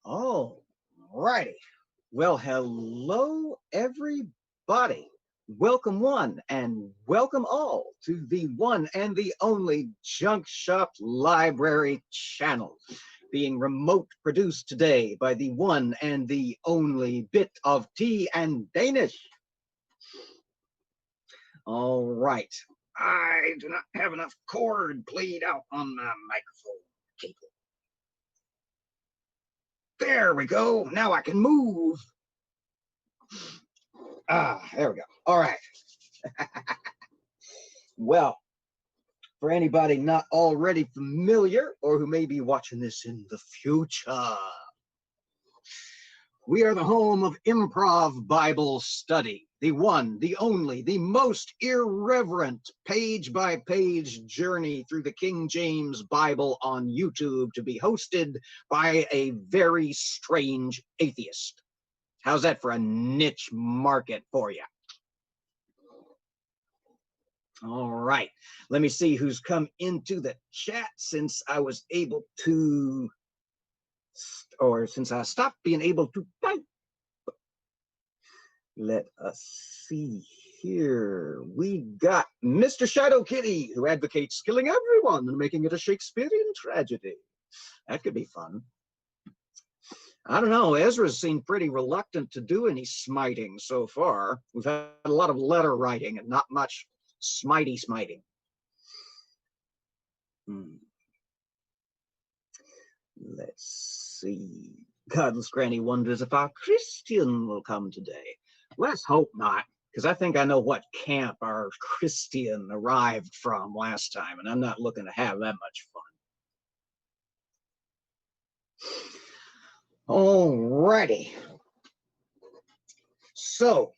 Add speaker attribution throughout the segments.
Speaker 1: All righty. Well, hello, everybody. Welcome one and welcome all to the one and the only Junk Shop Library channel, being remote produced today by the one and the only bit of tea and Danish. All right. I do not have enough cord played out on my microphone cable. There we go. Now I can move. There we go. All right. Well, for anybody not already familiar or who may be watching this in the future, we are the home of Improv Bible Study, the one, the only, the most irreverent page-by-page journey through the King James Bible on YouTube, to be hosted by a very strange atheist. How's that for a niche market for you? All right. Let me see who's come into the chat since I was able to, or since I stopped being able to type. Let us see here. We got Mr. Shadow Kitty, who advocates killing everyone and making it a Shakespearean tragedy. That could be fun. I don't know. Ezra's seemed pretty reluctant to do any smiting so far. We've had a lot of letter writing and not much smiting. Let's see. Godless Granny wonders if our Christian will come today. Let's hope not, because I think I know what camp our Christian arrived from last time, and I'm not looking to have that much fun. All righty. So,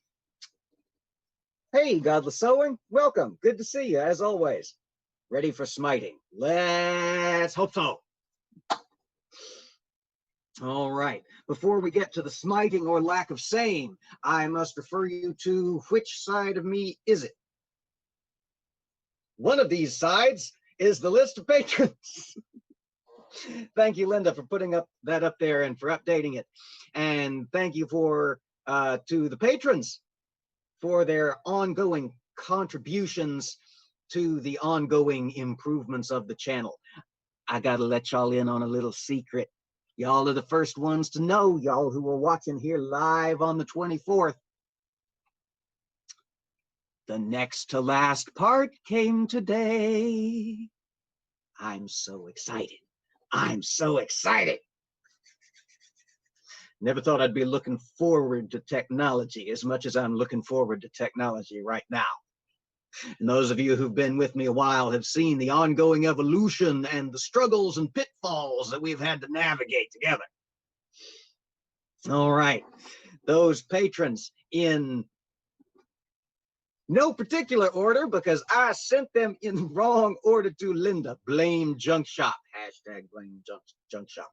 Speaker 1: hey, Godless Sowing, welcome. Good to see you, as always. Ready for smiting? Let's hope so. All right. Before we get to the smiting or lack of same, I must refer you to which side of me is it? One of these sides is the list of patrons. Thank you, Linda, for putting that up there and for updating it. And thank you to the patrons for their ongoing contributions to the ongoing improvements of the channel. I gotta let y'all in on a little secret. Y'all are the first ones to know, y'all who are watching here live on the 24th. The next to last part came today. I'm so excited. I'm so excited. Never thought I'd be looking forward to technology as much as I'm looking forward to technology right now. And those of you who've been with me a while have seen the ongoing evolution and the struggles and pitfalls that we've had to navigate together. All right. Those patrons, in no particular order, because I sent them in the wrong order to Linda. Blame Junk Shop. Hashtag blame Junk Shop.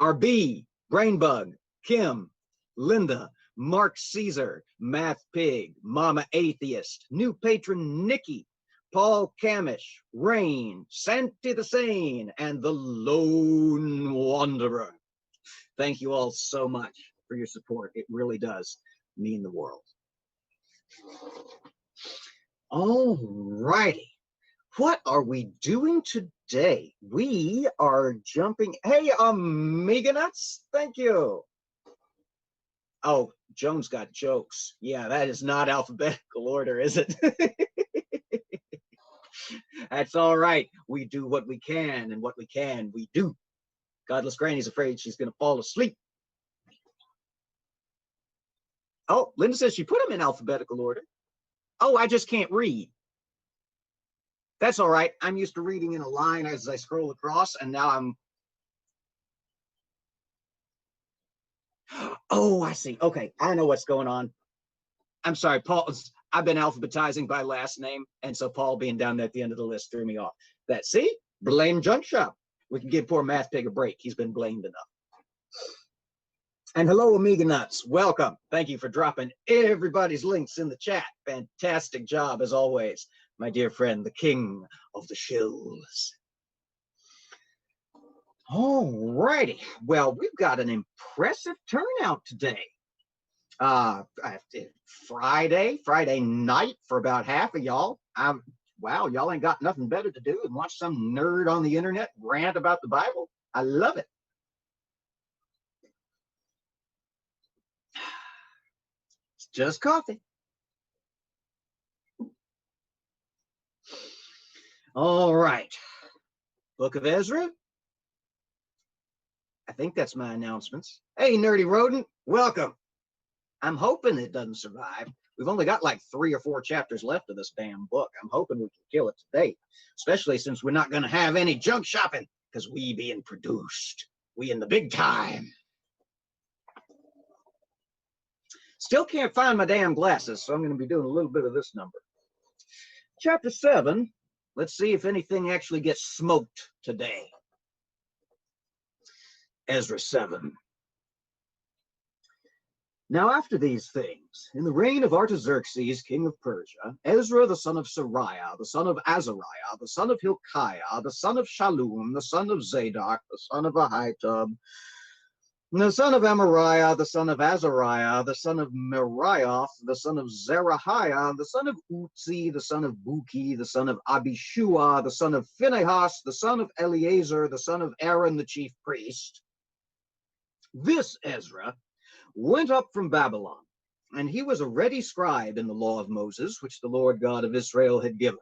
Speaker 1: Are B, Brainbug, Kim, Linda, Mark Caesar, Math Pig, Mama Atheist, new patron Nikki, Paul Camish, Rain, Santi the Sane, and the Lone Wanderer. Thank you all so much for your support. It really does mean the world. All righty. What are we doing today? We are jumping. Hey, Mega Nuts, thank you. Oh, Jones got jokes. Yeah, that is not alphabetical order, is it? That's all right. We do what we can, and what we can, we do. Godless Granny's afraid she's going to fall asleep. Oh, Linda says she put them in alphabetical order. Oh, I just can't read. That's all right. I'm used to reading in a line as I scroll across, and now I'm... Oh, I see. Okay, I know what's going on. I'm sorry, Paul. I've been alphabetizing by last name, and so Paul being down there at the end of the list threw me off. That, see? Blame Junk Shop. We can give poor Math Pig a break. He's been blamed enough. And hello, Amiga Nuts. Welcome. Thank you for dropping everybody's links in the chat. Fantastic job, as always, my dear friend, the king of the shills. All righty. Well, we've got an impressive turnout today. Friday night for about half of y'all. Wow, y'all ain't got nothing better to do than watch some nerd on the internet rant about the Bible. I love it. It's just coffee. All right. Book of Ezra. I think that's my announcements. Hey, nerdy rodent, welcome. I'm hoping it doesn't survive. We've only got like 3 or 4 chapters left of this damn book. I'm hoping we can kill it today, especially since we're not going to have any junk shopping because we being produced. We in the big time. Still can't find my damn glasses, so I'm going to be doing a little bit of this number. Chapter 7. Let's see if anything actually gets smoked today. Ezra 7. Now after these things, in the reign of Artaxerxes, king of Persia, Ezra the son of Sariah, the son of Azariah, the son of Hilkiah, the son of Shallum, the son of Zadok, the son of Ahitub, the son of Amariah, the son of Azariah, the son of Merioth, the son of Zerahiah, the son of Utzi, the son of Buki, the son of Abishua, the son of Phinehas, the son of Eleazar, the son of Aaron the chief priest. This Ezra went up from Babylon, and he was a ready scribe in the law of Moses, which the Lord God of Israel had given.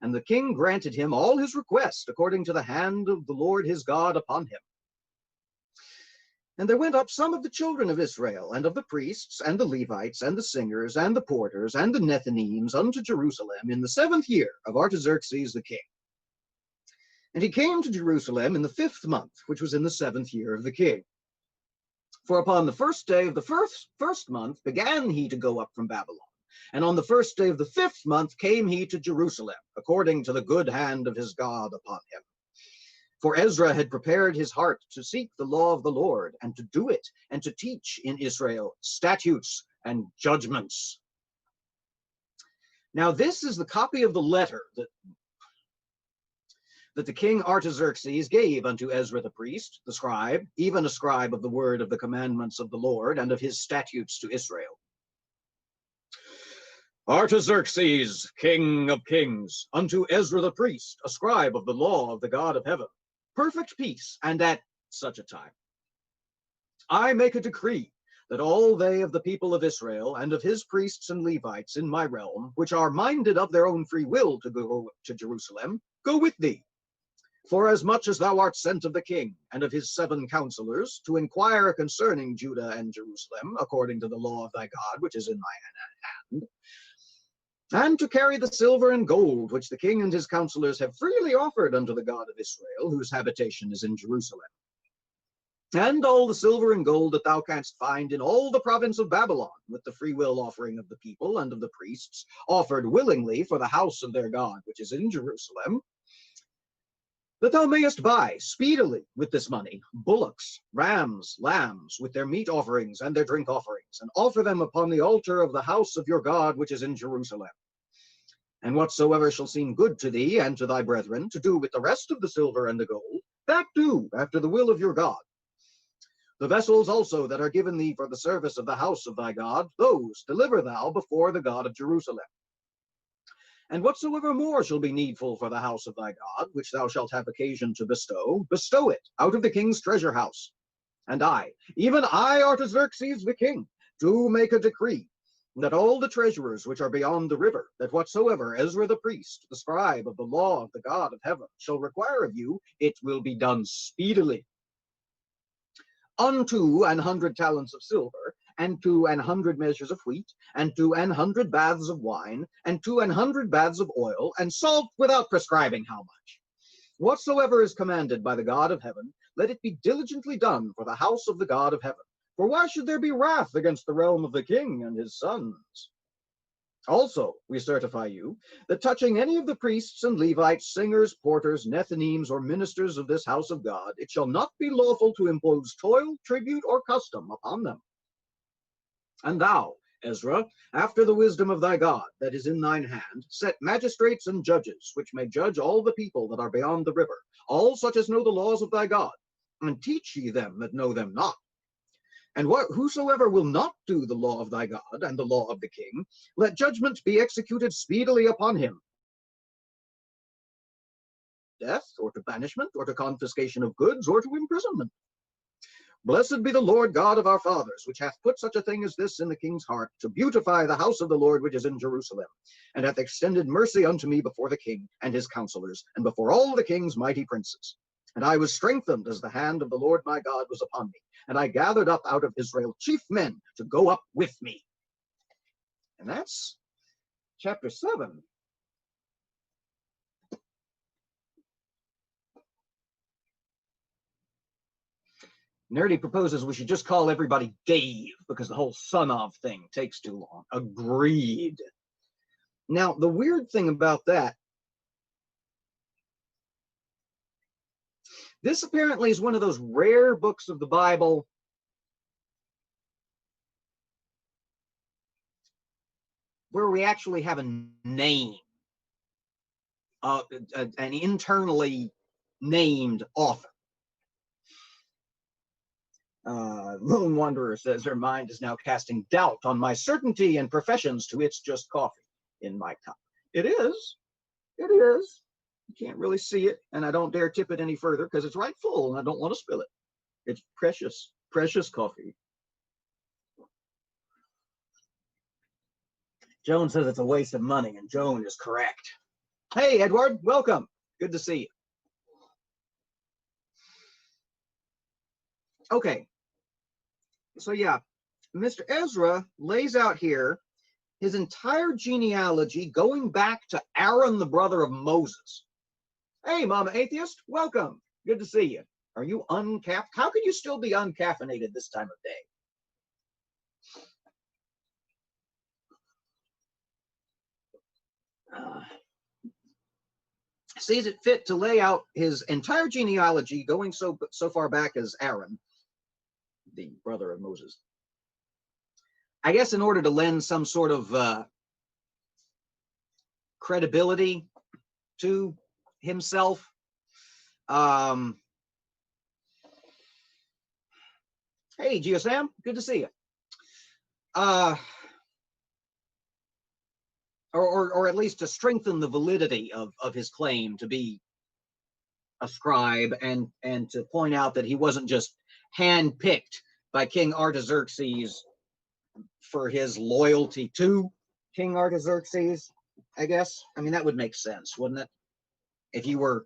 Speaker 1: And the king granted him all his requests according to the hand of the Lord his God upon him. And there went up some of the children of Israel, and of the priests, and the Levites, and the singers, and the porters, and the Nethinims unto Jerusalem in the 7th year of Artaxerxes the king. And he came to Jerusalem in the 5th month, which was in the 7th year of the king. For upon the 1st day of the first month began he to go up from Babylon. And on the 1st day of the 5th month came he to Jerusalem, according to the good hand of his God upon him. For Ezra had prepared his heart to seek the law of the Lord, and to do it, and to teach in Israel statutes and judgments. Now this is the copy of the letter that the king Artaxerxes gave unto Ezra the priest, the scribe, even a scribe of the word of the commandments of the Lord, and of his statutes to Israel. Artaxerxes, king of kings, unto Ezra the priest, a scribe of the law of the God of heaven, perfect peace, and at such a time. I make a decree that all they of the people of Israel, and of his priests and Levites in my realm, which are minded of their own free will to go to Jerusalem, go with thee. For as much as thou art sent of the king and of his 7 counselors to inquire concerning Judah and Jerusalem, according to the law of thy God, which is in thy hand, and to carry the silver and gold which the king and his counselors have freely offered unto the God of Israel, whose habitation is in Jerusalem. And all the silver and gold that thou canst find in all the province of Babylon, with the freewill offering of the people and of the priests, offered willingly for the house of their God, which is in Jerusalem, that thou mayest buy speedily with this money bullocks, rams, lambs, with their meat offerings and their drink offerings, and offer them upon the altar of the house of your God, which is in Jerusalem. And whatsoever shall seem good to thee and to thy brethren to do with the rest of the silver and the gold, that do after the will of your God. The vessels also that are given thee for the service of the house of thy God, those deliver thou before the God of Jerusalem. And whatsoever more shall be needful for the house of thy God, which thou shalt have occasion to bestow, bestow it out of the king's treasure house. And I, even I, Artaxerxes the king, do make a decree that all the treasurers which are beyond the river, that whatsoever Ezra the priest, the scribe of the law of the God of heaven, shall require of you, it will be done speedily. Unto 100 talents of silver, and to 100 measures of wheat, and to 100 baths of wine, and to 100 baths of oil, and salt without prescribing how much. Whatsoever is commanded by the God of heaven, let it be diligently done for the house of the God of heaven. For why should there be wrath against the realm of the king and his sons? Also, we certify you, that touching any of the priests and Levites, singers, porters, Nethinims, or ministers of this house of God, it shall not be lawful to impose toil, tribute, or custom upon them. And thou, Ezra, after the wisdom of thy God that is in thine hand, set magistrates and judges, which may judge all the people that are beyond the river, all such as know the laws of thy God. and teach ye them that know them not. And whosoever will not do the law of thy God and the law of the king, let judgment be executed speedily upon him. Death, or to banishment, or to confiscation of goods, or to imprisonment. Blessed be the Lord God of our fathers, which hath put such a thing as this in the king's heart, to beautify the house of the Lord which is in Jerusalem, and hath extended mercy unto me before the king and his counselors, and before all the king's mighty princes. And I was strengthened as the hand of the Lord my God was upon me, and I gathered up out of Israel chief men to go up with me. And that's chapter 7. Nerdy proposes we should just call everybody Dave because the whole son of thing takes too long. Agreed. Now, the weird thing about that, this apparently is one of those rare books of the Bible where we actually have a name, an internally named author. Lone Wanderer says her mind is now casting doubt on my certainty and professions to it's just coffee in my cup. It is. It is. You can't really see it, and I don't dare tip it any further because it's right full and I don't want to spill it. It's precious, precious coffee. Joan says it's a waste of money, and Joan is correct. Hey, Edward, welcome. Good to see you. Okay. So yeah, Mr. Ezra lays out here his entire genealogy going back to Aaron, the brother of Moses. Hey, Mama Atheist, welcome. Good to see you. Are you uncaffeinated? How can you still be uncaffeinated this time of day? Sees it fit to lay out his entire genealogy going so far back as Aaron, the brother of Moses. I guess in order to lend some sort of credibility to himself. Hey, GeoSam, good to see you. Or at least to strengthen the validity of his claim to be a scribe, and to point out that he wasn't just handpicked by King Artaxerxes for his loyalty to King Artaxerxes, I guess. I mean, that would make sense, wouldn't it? If you were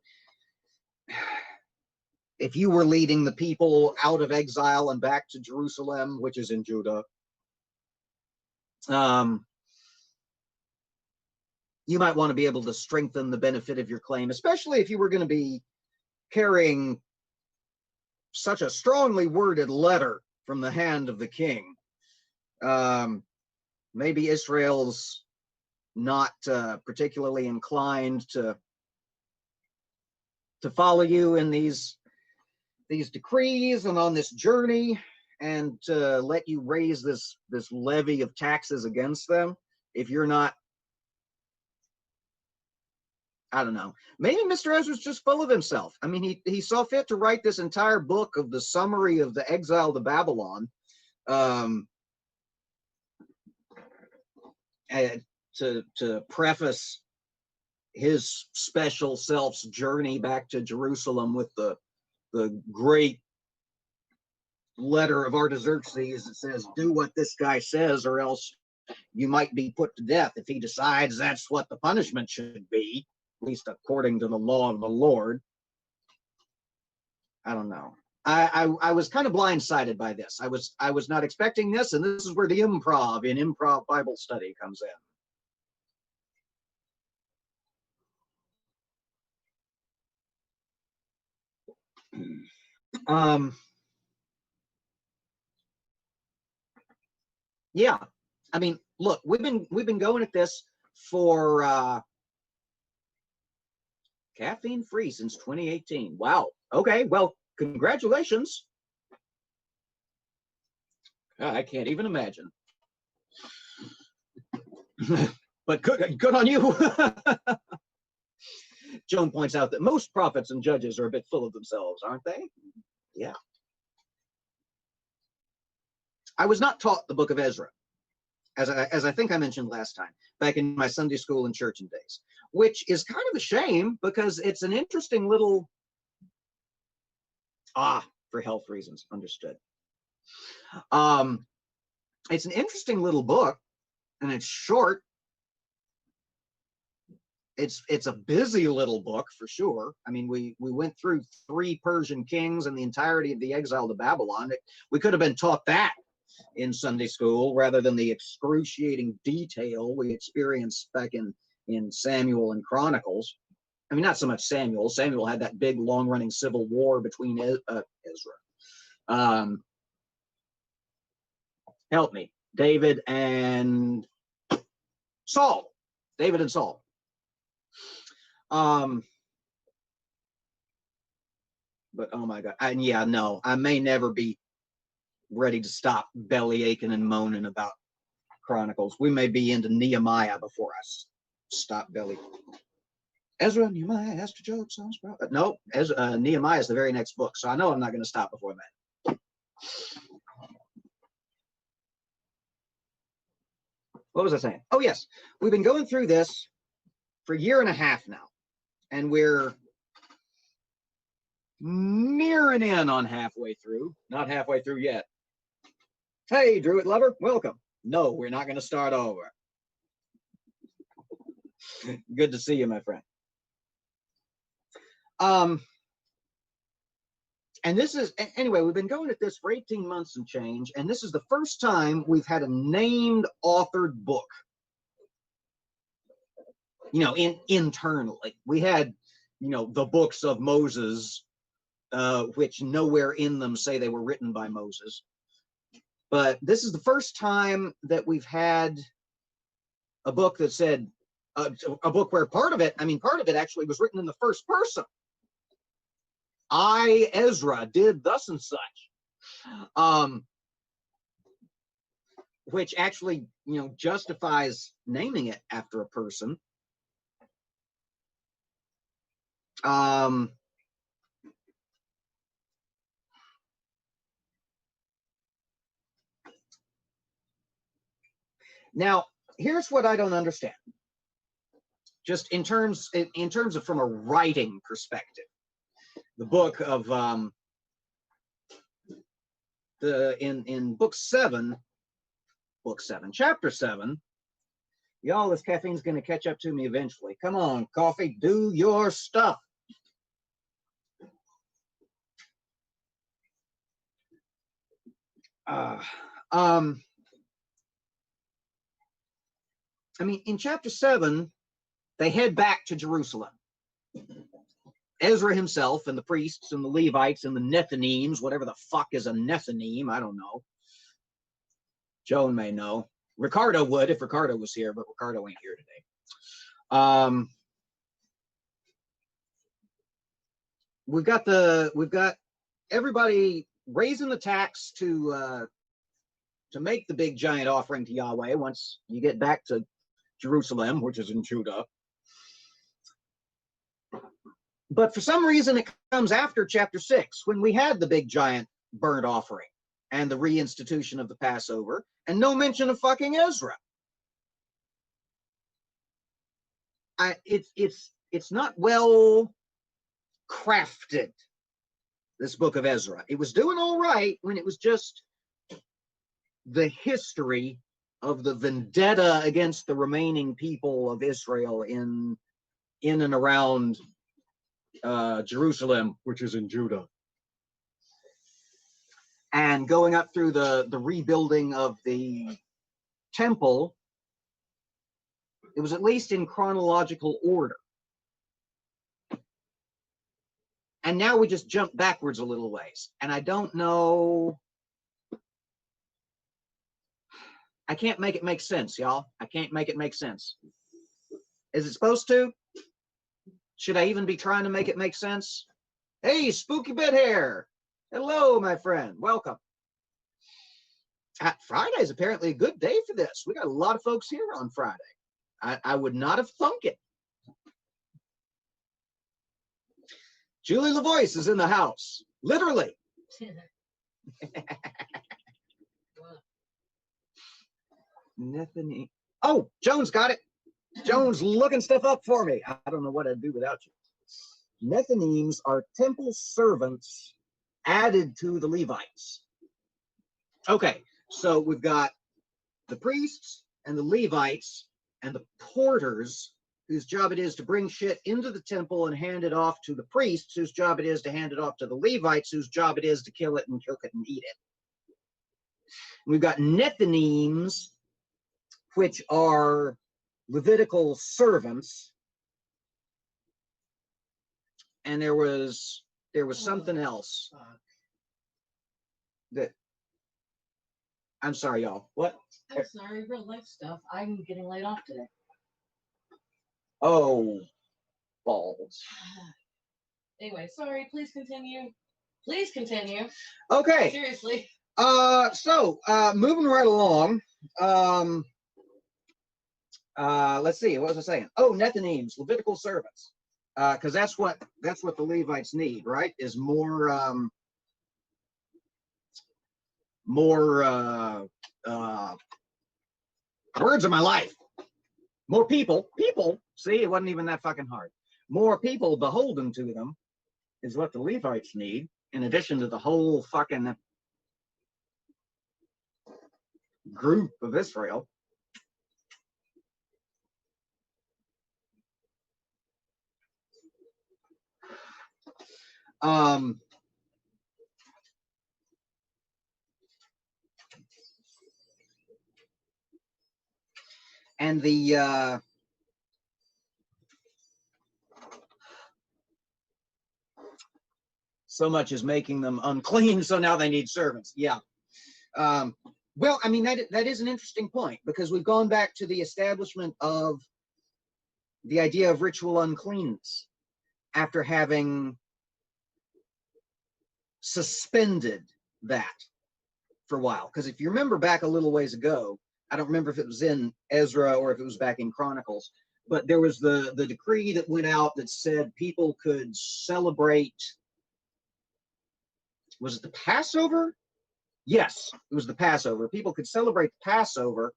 Speaker 1: leading the people out of exile and back to Jerusalem, which is in Judah, you might want to be able to strengthen the benefit of your claim, especially if you were going to be carrying such a strongly worded letter from the hand of the king. Maybe Israel's not particularly inclined to follow you in these decrees and on this journey, and to let you raise this levy of taxes against them if you're not. I don't know. Maybe Mr. Ezra's just full of himself. I mean, he saw fit to write this entire book of the summary of the exile to Babylon, to preface his special self's journey back to Jerusalem with the great letter of Artaxerxes that says, do what this guy says or else you might be put to death if he decides that's what the punishment should be, at least according to the law of the Lord. I don't know. I was kind of blindsided by this. I was not expecting this, and this is where the improv in Improv Bible study comes in. Yeah, I mean, look, we've been going at this for caffeine free since 2018. Wow. Okay, well, congratulations. I can't even imagine. But good on you. Joan points out that most prophets and judges are a bit full of themselves, aren't they? Yeah. I was not taught the book of Ezra, as I think I mentioned last time, back in my Sunday school and church days, which is kind of a shame because it's an interesting little, for health reasons, understood. It's an interesting little book, and it's short. It's a busy little book for sure. I mean, we went through 3 Persian kings and the entirety of the exile to Babylon. We could have been taught that in Sunday school rather than the excruciating detail we experienced back in Samuel and Chronicles. I mean, not so much Samuel. Samuel had that big, long-running civil war between Ezra. Help me. David and Saul. David and Saul. But oh my God. And yeah, no, I may never be ready to stop belly aching and moaning about Chronicles. We may be into Nehemiah before I stop belly. Ezra, Nehemiah, Esther, Job, Psalms, no, Nehemiah is the very next book, so I know I'm not going to stop before that. What was I saying? Oh yes, we've been going through this for 1.5 years now, and we're nearing in on halfway through. Not halfway through yet. Hey, Druid lover, welcome. No, we're not going to start over. Good to see you, my friend. And this is, anyway, we've been going at this for 18 months and change, and this is the first time we've had a named authored book. You know, internally. We had, you know, the books of Moses, which nowhere in them say they were written by Moses. But this is the first time that we've had a book that said, a book where part of it actually was written in the first person. I, Ezra, did thus and such. Which actually, you know, justifies naming it after a person. Now, here's what I don't understand. Just in terms of from a writing perspective, the book of in chapter 7. Y'all, this caffeine's going to catch up to me eventually. Come on, coffee, do your stuff. I mean, in chapter 7, they head back to Jerusalem. Ezra himself and the priests and the Levites and the Nethinims, whatever the fuck is a Nethinim, I don't know. Joan may know. Ricardo would if Ricardo was here, but Ricardo ain't here today. We've got everybody raising the tax to make the big giant offering to Yahweh once you get back to Jerusalem, which is in Judah. But for some reason, it comes after chapter 6, when we had the big giant burnt offering and the reinstitution of the Passover, and no mention of fucking Ezra. It's not well crafted, this book of Ezra. It was doing all right when it was just the history of the vendetta against the remaining people of Israel in and around Jerusalem, which is in Judah, and going up through the rebuilding of the temple. It was at least in chronological order. And now we just jump backwards a little ways, and I don't know. I can't make it make sense, y'all. I can't make it make sense. Is it supposed to? Should I even be trying to make it make sense? Hey, Spooky Bit Hair. Hello, my friend. Welcome. Friday is apparently a good day for this. We got a lot of folks here on Friday. I would not have thunk it. Julie LaVoice is in the house. Literally. Nethinim. Oh, Jones got it. Jones looking stuff up for me. I don't know what I'd do without you. Nethinims are temple servants added to the Levites. Okay, so we've got the priests and the Levites and the porters, whose job it is to bring shit into the temple and hand it off to the priests, whose job it is to hand it off to the Levites, whose job it is to kill it and cook it and eat it. We've got Nethinims, which are Levitical servants, and there was something else that I'm sorry, y'all. What?
Speaker 2: I'm sorry, real life stuff. I'm getting laid off today.
Speaker 1: Oh, balls.
Speaker 2: Anyway, sorry. Please continue. Please continue.
Speaker 1: Okay.
Speaker 2: Seriously.
Speaker 1: So moving right along. Let's see. What was I saying? Oh, Nethinims, Levitical servants. Because that's what the Levites need, right? Is more words of my life. More people. See, it wasn't even that fucking hard. More people beholden to them is what the Levites need, in addition to the whole fucking group of Israel. And the so much is making them unclean, so now they need servants. Yeah. Well, I mean, that is an interesting point, because we've gone back to the establishment of the idea of ritual uncleanness after having suspended that for a while. Because if you remember back a little ways ago, I don't remember if it was in Ezra or if it was back in Chronicles, but there was the decree that went out that said people could celebrate, was it the Passover? Yes, it was the Passover. People could celebrate the Passover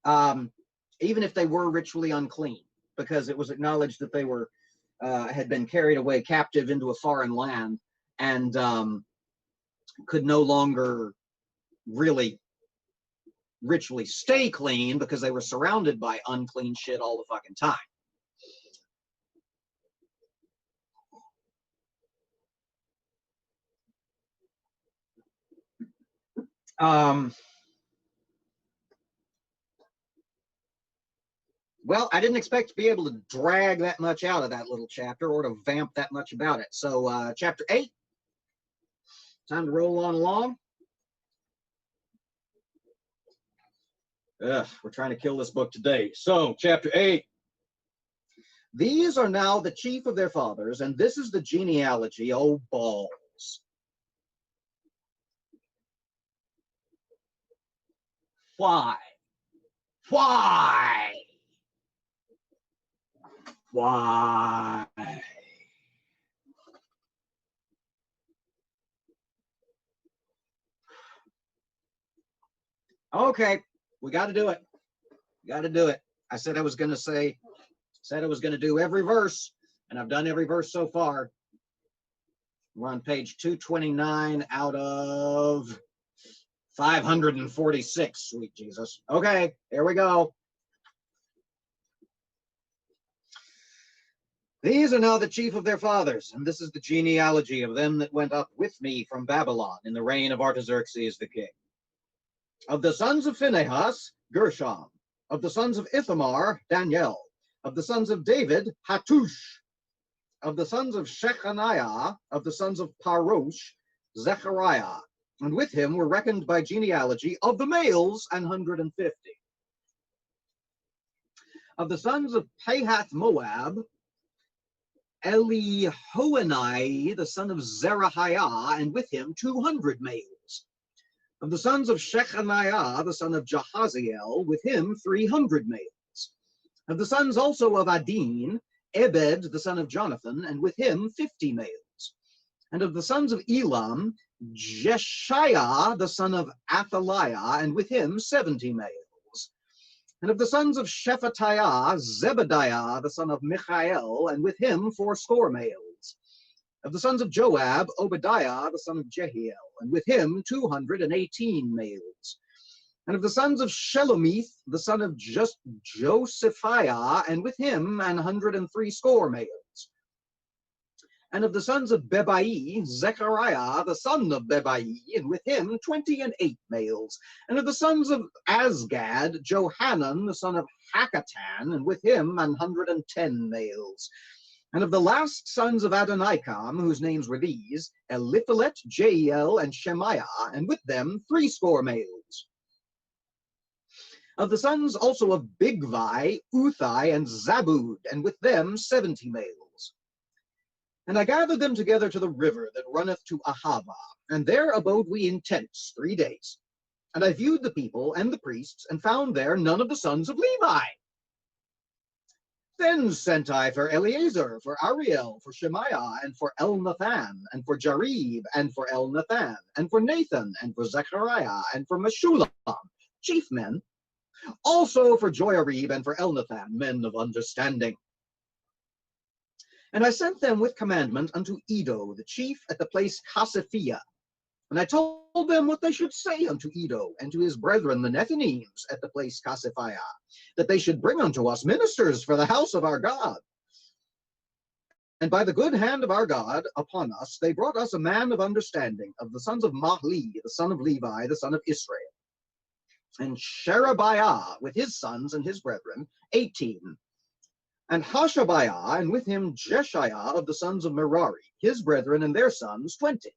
Speaker 1: even if they were ritually unclean, because it was acknowledged that they were had been carried away captive into a foreign land and could no longer really ritually stay clean because they were surrounded by unclean shit all the fucking time. Well, I didn't expect to be able to drag that much out of that little chapter or to vamp that much about it. So chapter 8, time to roll on along. Ugh, we're trying to kill this book today. So chapter 8. These are now the chief of their fathers, and this is the genealogy, oh balls. Why? Why? Why? Okay, we got to do it. Got to do it. I said I was going to say, said I was going to do every verse, and I've done every verse so far. We're on page 229 out of 546, sweet Jesus. Okay, here we go. These are now the chief of their fathers, and this is the genealogy of them that went up with me from Babylon in the reign of Artaxerxes the king. Of the sons of Phinehas, Gershom. Of the sons of Ithamar, Daniel. Of the sons of David, Hattush. Of the sons of Shechaniah, of the sons of Parosh, Zechariah. And with him were reckoned by genealogy of the males 150. Of the sons of Pahath Moab, Elihoenai, the son of Zerahiah, and with him 200 males. Of the sons of Shechaniah, the son of Jahaziel, with him 300 males. Of the sons also of Adin, Ebed the son of Jonathan, and with him 50 males. And of the sons of Elam, Jeshiah the son of Athaliah, and with him 70 males. And of the sons of Shephatiah, Zebediah the son of Michael, and with him 80 males. Of the sons of Joab, Obadiah the son of Jehiel, and with him 218 males. And of the sons of Shelomith the son of Josephiah, and with him 160 males. And of the sons of Bebai, Zechariah the son of Bebai, and with him 28 males. And of the sons of Azgad, Johanan the son of Hakatan, and with him 110 males. And of the last sons of Adonikam, whose names were these, Eliphalet, Jeiel, and Shemaiah, and with them 80 males. Of the sons also of Bigvai, Uthai, and Zabud, and with them 70 males. And I gathered them together to the river that runneth to Ahava, and there abode we in tents 3 days. And I viewed the people and the priests, and found there none of the sons of Levi. Then sent I for Eleazar, for Ariel, for Shemaiah, and for Elnathan, and for Jarib, and for Elnathan, and for Nathan, and for Zechariah, and for Meshullam, chief men, also for Joiarib, and for Elnathan, men of understanding. And I sent them with commandment unto Edo, the chief, at the place Casiphia. And I told them what they should say unto Edo, and to his brethren the Nethinims at the place Casiphia, that they should bring unto us ministers for the house of our God. And by the good hand of our God upon us, they brought us a man of understanding, of the sons of Mahli, the son of Levi, the son of Israel. And Sherebiah with his sons and his brethren, 18. And Hashabiah, and with him Jeshiah of the sons of Merari, his brethren and their sons, 20.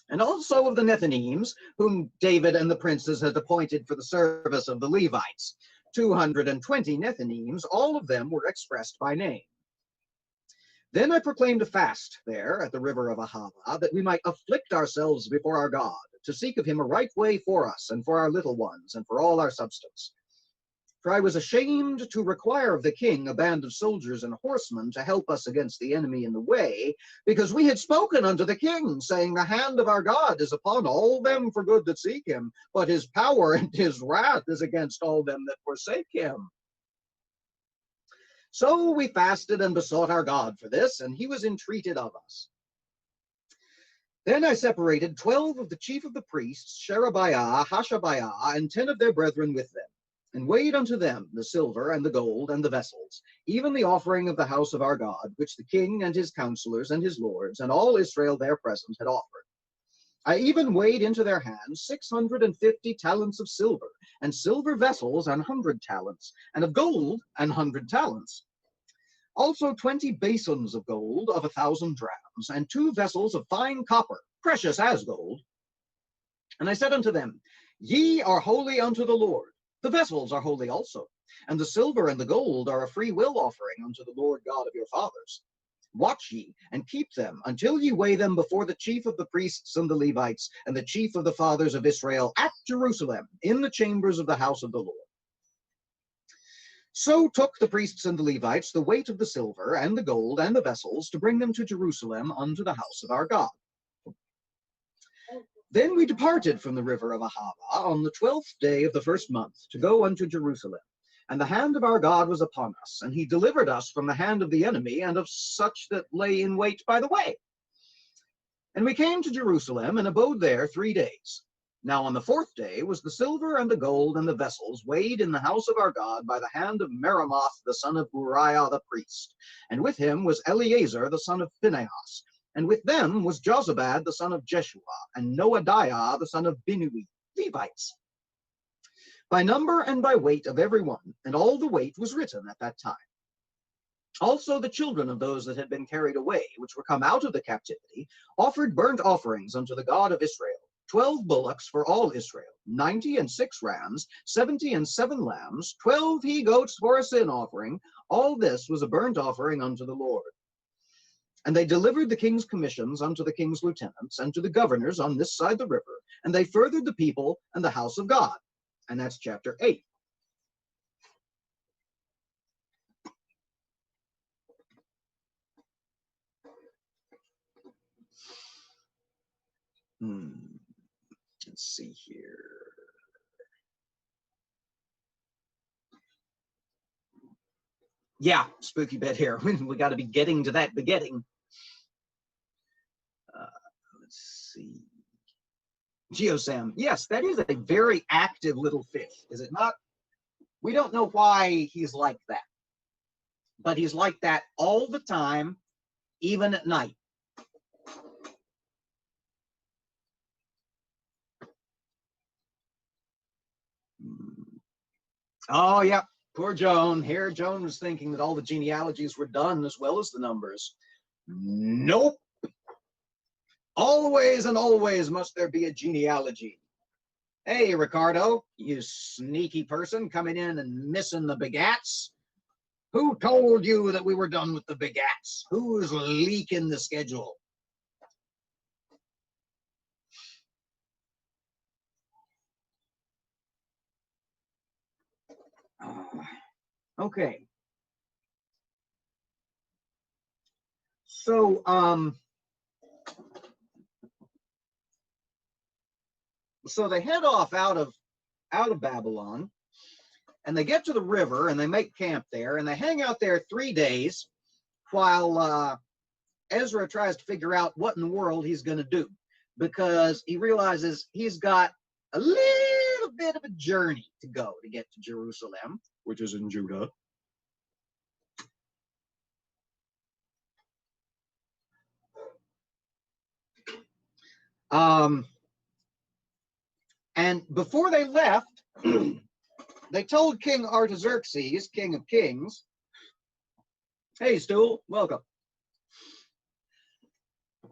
Speaker 1: And also of the Nethinims, whom David and the princes had appointed for the service of the Levites, 220 Nethinims, all of them were expressed by name. Then I proclaimed a fast there at the river of Ahava, that we might afflict ourselves before our God, to seek of him a right way for us, and for our little ones, and for all our substance. For I was ashamed to require of the king a band of soldiers and horsemen to help us against the enemy in the way, because we had spoken unto the king, saying, the hand of our God is upon all them for good that seek him, but his power and his wrath is against all them that forsake him. So we fasted and besought our God for this, and he was entreated of us. Then I separated 12 of the chief of the priests, Sherebiah, Hashabiah, and 10 of their brethren with them, and weighed unto them the silver and the gold and the vessels, even the offering of the house of our God, which the king and his counselors and his lords and all Israel there present had offered. I even weighed into their hands 650 talents of silver, and silver vessels 100 talents, and of gold 100 talents. Also 20 basins of gold of 1,000 drachms, and 2 vessels of fine copper, precious as gold. And I said unto them, Ye are holy unto the Lord. The vessels are holy also, and the silver and the gold are a free will offering unto the Lord God of your fathers. Watch ye, and keep them, until ye weigh them before the chief of the priests and the Levites, and the chief of the fathers of Israel at Jerusalem, in the chambers of the house of the Lord. So took the priests and the Levites the weight of the silver and the gold and the vessels, to bring them to Jerusalem unto the house of our God. Then we departed from the river of Ahava on the 12th day of the first month, to go unto Jerusalem. And the hand of our God was upon us, and he delivered us from the hand of the enemy, and of such that lay in wait by the way. And we came to Jerusalem, and abode there 3 days. Now on the 4th day was the silver and the gold and the vessels weighed in the house of our God by the hand of Meremoth the son of Uriah the priest. And with him was Eleazar the son of Phinehas. And with them was Jozabad the son of Jeshua, and Noadiah the son of Binnui, Levites, by number and by weight of every one, and all the weight was written at that time. Also the children of those that had been carried away, which were come out of the captivity, offered burnt offerings unto the God of Israel, 12 bullocks for all Israel, 96 rams, 77 lambs, 12 he-goats for a sin offering. All this was a burnt offering unto the Lord. And they delivered the king's commissions unto the king's lieutenants, and to the governors on this side the river, and they furthered the people and the house of God. And that's chapter 8. Let's see here. Yeah, spooky bed here. We got to be getting to that begetting. Let's see. Geosam. Yes, that is a very active little fish, is it not? We don't know why he's like that, but he's like that all the time, even at night. Oh, yeah. Poor Joan. Here, Joan was thinking that all the genealogies were done as well as the numbers. Nope. Always and always must there be a genealogy. Hey, Ricardo, you sneaky person coming in and missing the begats. Who told you that we were done with the begats? Who's leaking the schedule? Okay. So, so they head off out of Babylon, and they get to the river, and they make camp there, and they hang out there 3 days while Ezra tries to figure out what in the world he's going to do, because he realizes he's got a little bit of a journey to go to get to Jerusalem, which is in Judah. And before they left, they told King Artaxerxes, King of Kings, hey, Stool, welcome.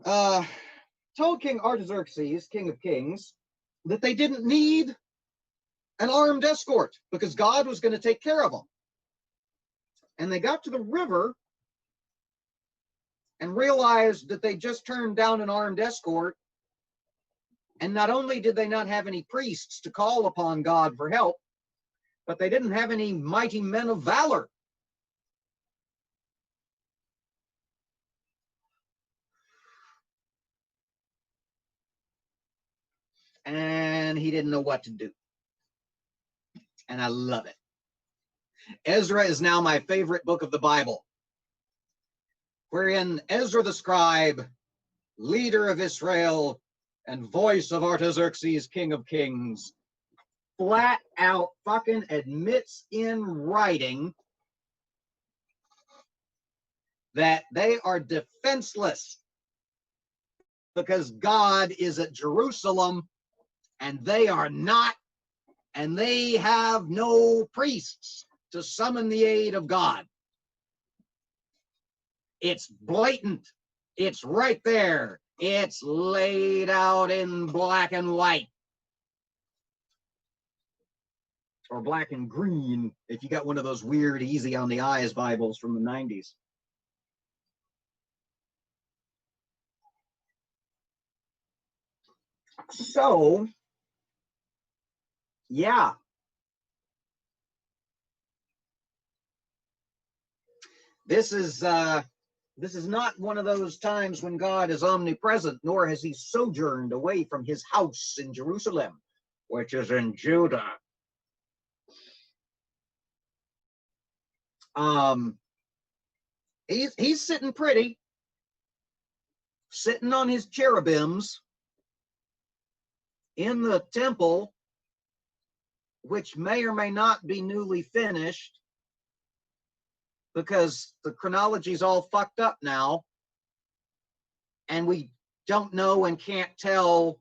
Speaker 1: Told King Artaxerxes, King of Kings, that they didn't need an armed escort because God was going to take care of them. And they got to the river and realized that they just turned down an armed escort. And not only did they not have any priests to call upon God for help, but they didn't have any mighty men of valor. And he didn't know what to do. And I love it. Ezra is now my favorite book of the Bible, wherein Ezra the scribe, leader of Israel and voice of Artaxerxes, King of Kings, flat out fucking admits in writing that they are defenseless because God is at Jerusalem and they are not, and they have no priests to summon the aid of God. It's blatant. It's right there. It's laid out in black and white. Or black and green, if you got one of those weird, easy on the eyes Bibles from the 90s. So, yeah. This is not one of those times when God is omnipresent, nor has he sojourned away from his house in Jerusalem, which is in Judah. He's sitting pretty, sitting on his cherubims in the temple, which may or may not be newly finished, because the chronology's all fucked up now, and we don't know and can't tell,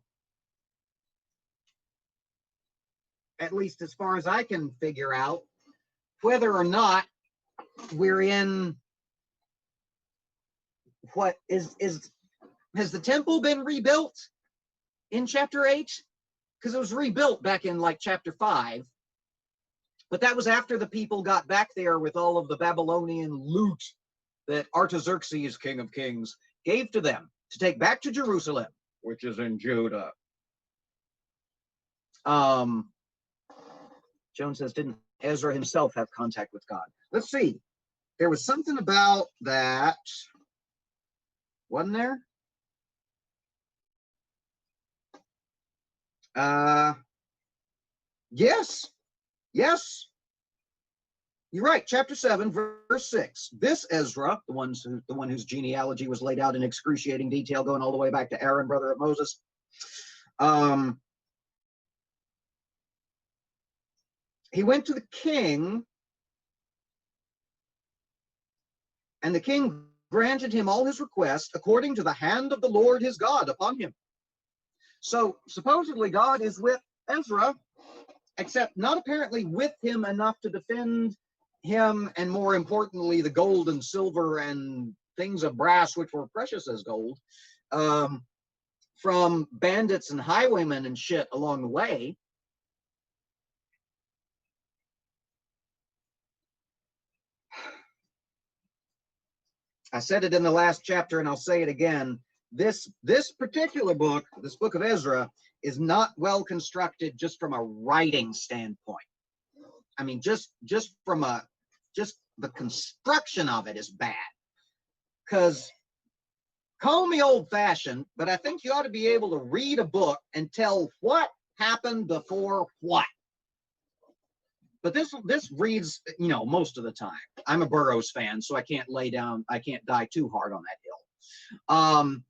Speaker 1: at least as far as I can figure out, whether or not we're in what has the temple been rebuilt in chapter 8? Because it was rebuilt back in like chapter 5, but that was after the people got back there with all of the Babylonian loot that Artaxerxes, King of Kings, gave to them to take back to Jerusalem, which is in Judah. Joan says, didn't Ezra himself have contact with God? Let's see. There was something about that, wasn't there? Yes, yes. You're right. Chapter 7, verse 6. This Ezra, the one whose genealogy was laid out in excruciating detail, going all the way back to Aaron, brother of Moses. He went to the king, and the king granted him all his requests according to the hand of the Lord his God upon him. So supposedly God is with Ezra, except not apparently with him enough to defend him, and more importantly, the gold and silver and things of brass, which were precious as gold, from bandits and highwaymen and shit along the way. I said it in the last chapter, and I'll say it again. This particular book, this book of Ezra, is not well constructed just from a writing standpoint. I mean, just the construction of it is bad. Because call me old-fashioned, but I think you ought to be able to read a book and tell what happened before what. But this reads, you know, most of the time. I'm a Burroughs fan, so I can't die too hard on that hill.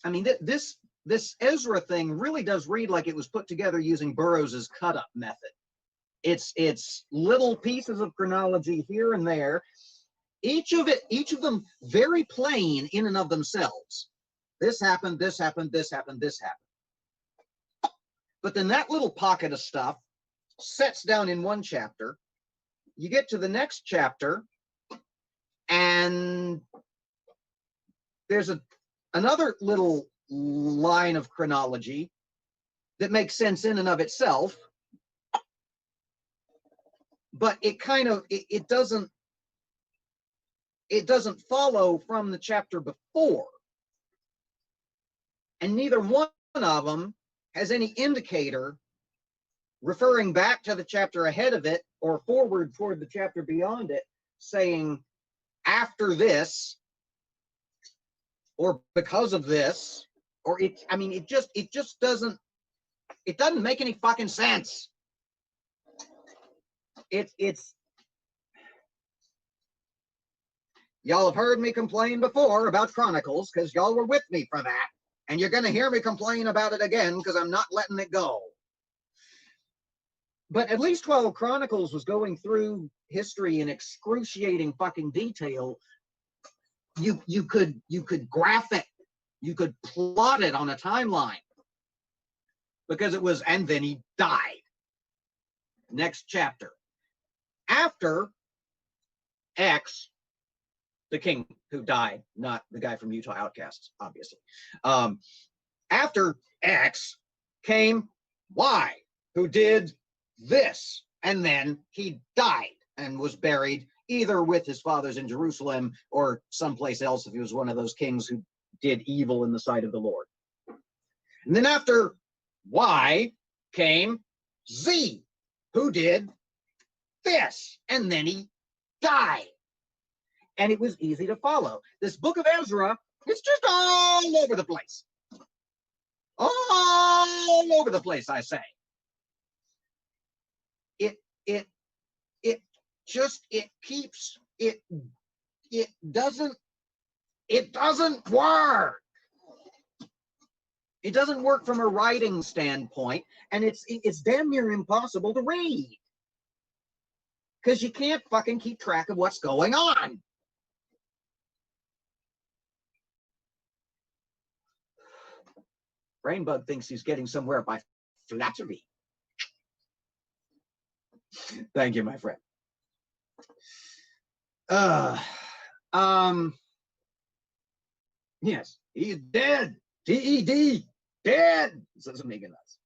Speaker 1: I mean, this Ezra thing really does read like it was put together using Burroughs's cut-up method. It's little pieces of chronology here and there, each of them very plain in and of themselves. This happened, this happened, this happened, this happened. But then that little pocket of stuff sets down in one chapter. You get to the next chapter, and there's another little line of chronology that makes sense in and of itself, but it kind of it doesn't follow from the chapter before. And neither one of them has any indicator referring back to the chapter ahead of it or forward toward the chapter beyond it, saying after this or because of this, or it just doesn't make any fucking sense. It's y'all have heard me complain before about Chronicles because y'all were with me for that. And you're going to hear me complain about it again because I'm not letting it go. But at least while Chronicles was going through history in excruciating fucking detail, you could graph it, you could plot it on a timeline, because it was, and then he died. Next chapter. After X, the king who died, not the guy from Utah Outcasts, obviously. After X came Y, who did this, and then he died and was buried either with his fathers in Jerusalem or someplace else if he was one of those kings who did evil in the sight of the Lord. And then after Y came Z, who did this, and then he died. And it was easy to follow. This book of Ezra, it's just all over the place. All over the place, I say. It doesn't work. It doesn't work from a writing standpoint, and it's damn near impossible to read. Because you can't fucking keep track of what's going on. Brainbug thinks he's getting somewhere by flattery. Thank you, my friend. Yes, he's dead. D-E-D, dead, says Amiga Nuts.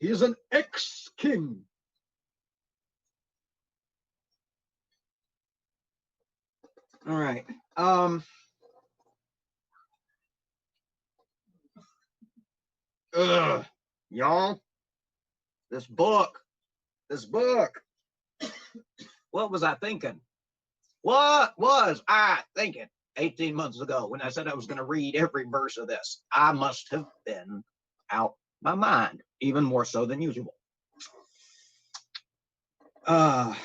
Speaker 1: He is an ex-king. All right. Y'all, this book. What was I thinking? What was I thinking 18 months ago when I said I was going to read every verse of this? I must have been out my mind, even more so than usual. I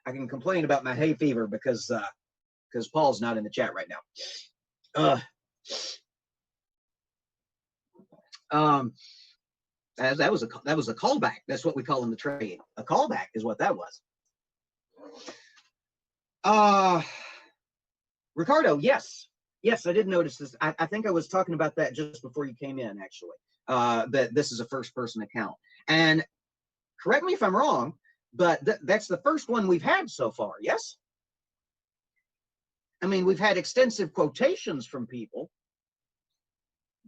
Speaker 1: can complain about my hay fever because Paul's not in the chat right now. That was a callback. That's what we call in the trade. A callback is what that was. Ricardo, yes, I did notice this. I think I was talking about that just before you came in, actually. That this is a first-person account, and correct me if I'm wrong, but that's the first one we've had so far. Yes. I mean, we've had extensive quotations from people,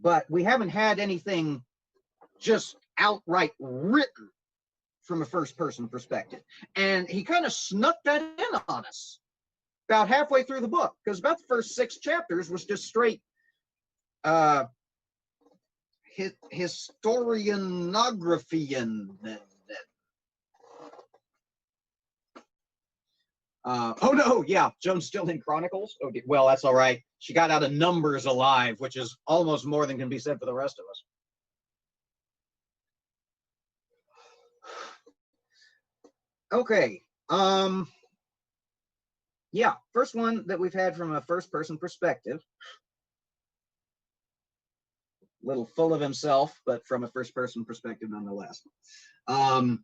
Speaker 1: but we haven't had anything just outright written from a first-person perspective. And he kind of snuck that in on us about halfway through the book, because about the first 6 chapters was just straight historianography and oh no, yeah, Joan's still in Chronicles. Oh, well, that's all right. She got out of Numbers alive, which is almost more than can be said for the rest of us. Okay. Yeah, first one that we've had from a first-person perspective. A little full of himself, but from a first-person perspective nonetheless. And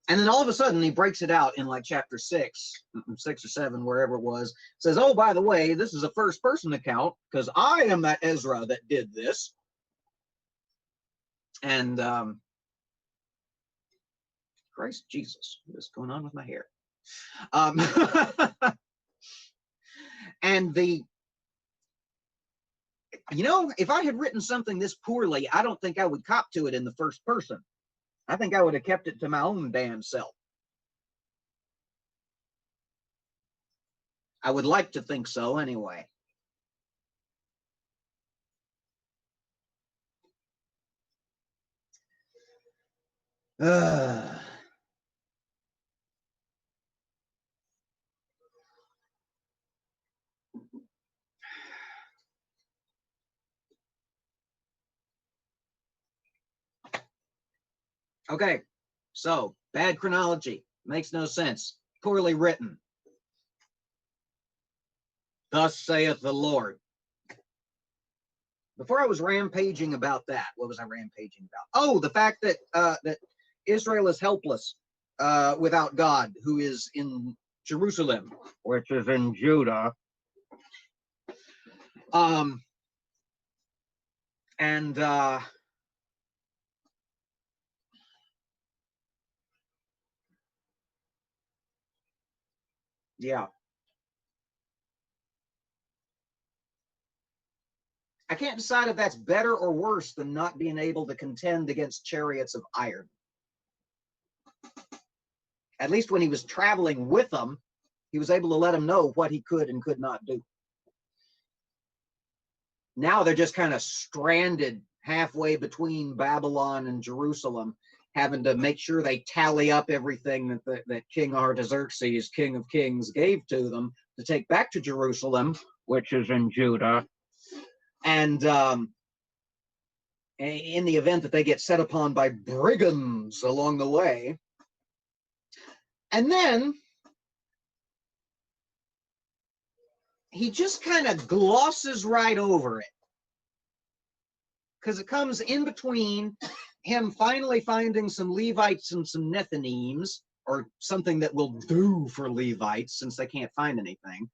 Speaker 1: then all of a sudden he breaks it out in like chapter 6 or 7, wherever it was, says, oh, by the way, this is a first-person account because I am that Ezra that did this. And Christ Jesus, what is going on with my hair? And if I had written something this poorly, I don't think I would cop to it in the first person. I think I would have kept it to my own damn self. I would like to think so anyway. Okay, so bad chronology, makes no sense, poorly written. Thus saith the Lord. Before I was rampaging about that, what was I rampaging about? Oh, the fact that that Israel is helpless without God, who is in Jerusalem, which is in Judah. Yeah. I can't decide if that's better or worse than not being able to contend against chariots of iron. At least when he was traveling with them, he was able to let them know what he could and could not do. Now they're just kind of stranded halfway between Babylon and Jerusalem, having to make sure they tally up everything that King Artaxerxes, King of Kings, gave to them to take back to Jerusalem, which is in Judah. And in the event that they get set upon by brigands along the way. And then he just kind of glosses right over it, because it comes in between him finally finding some Levites and some Nethinims, or something that will do for Levites since they can't find anything,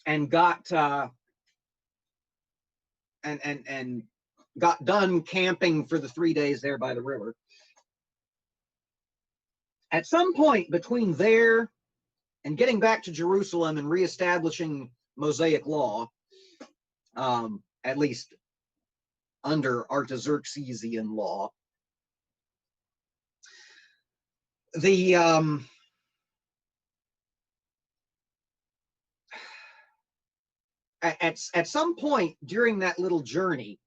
Speaker 1: and got and got done camping for the 3 days there by the river. At some point between there and getting back to Jerusalem and reestablishing Mosaic law, at least under Artaxerxesian law, the at some point during that little journey,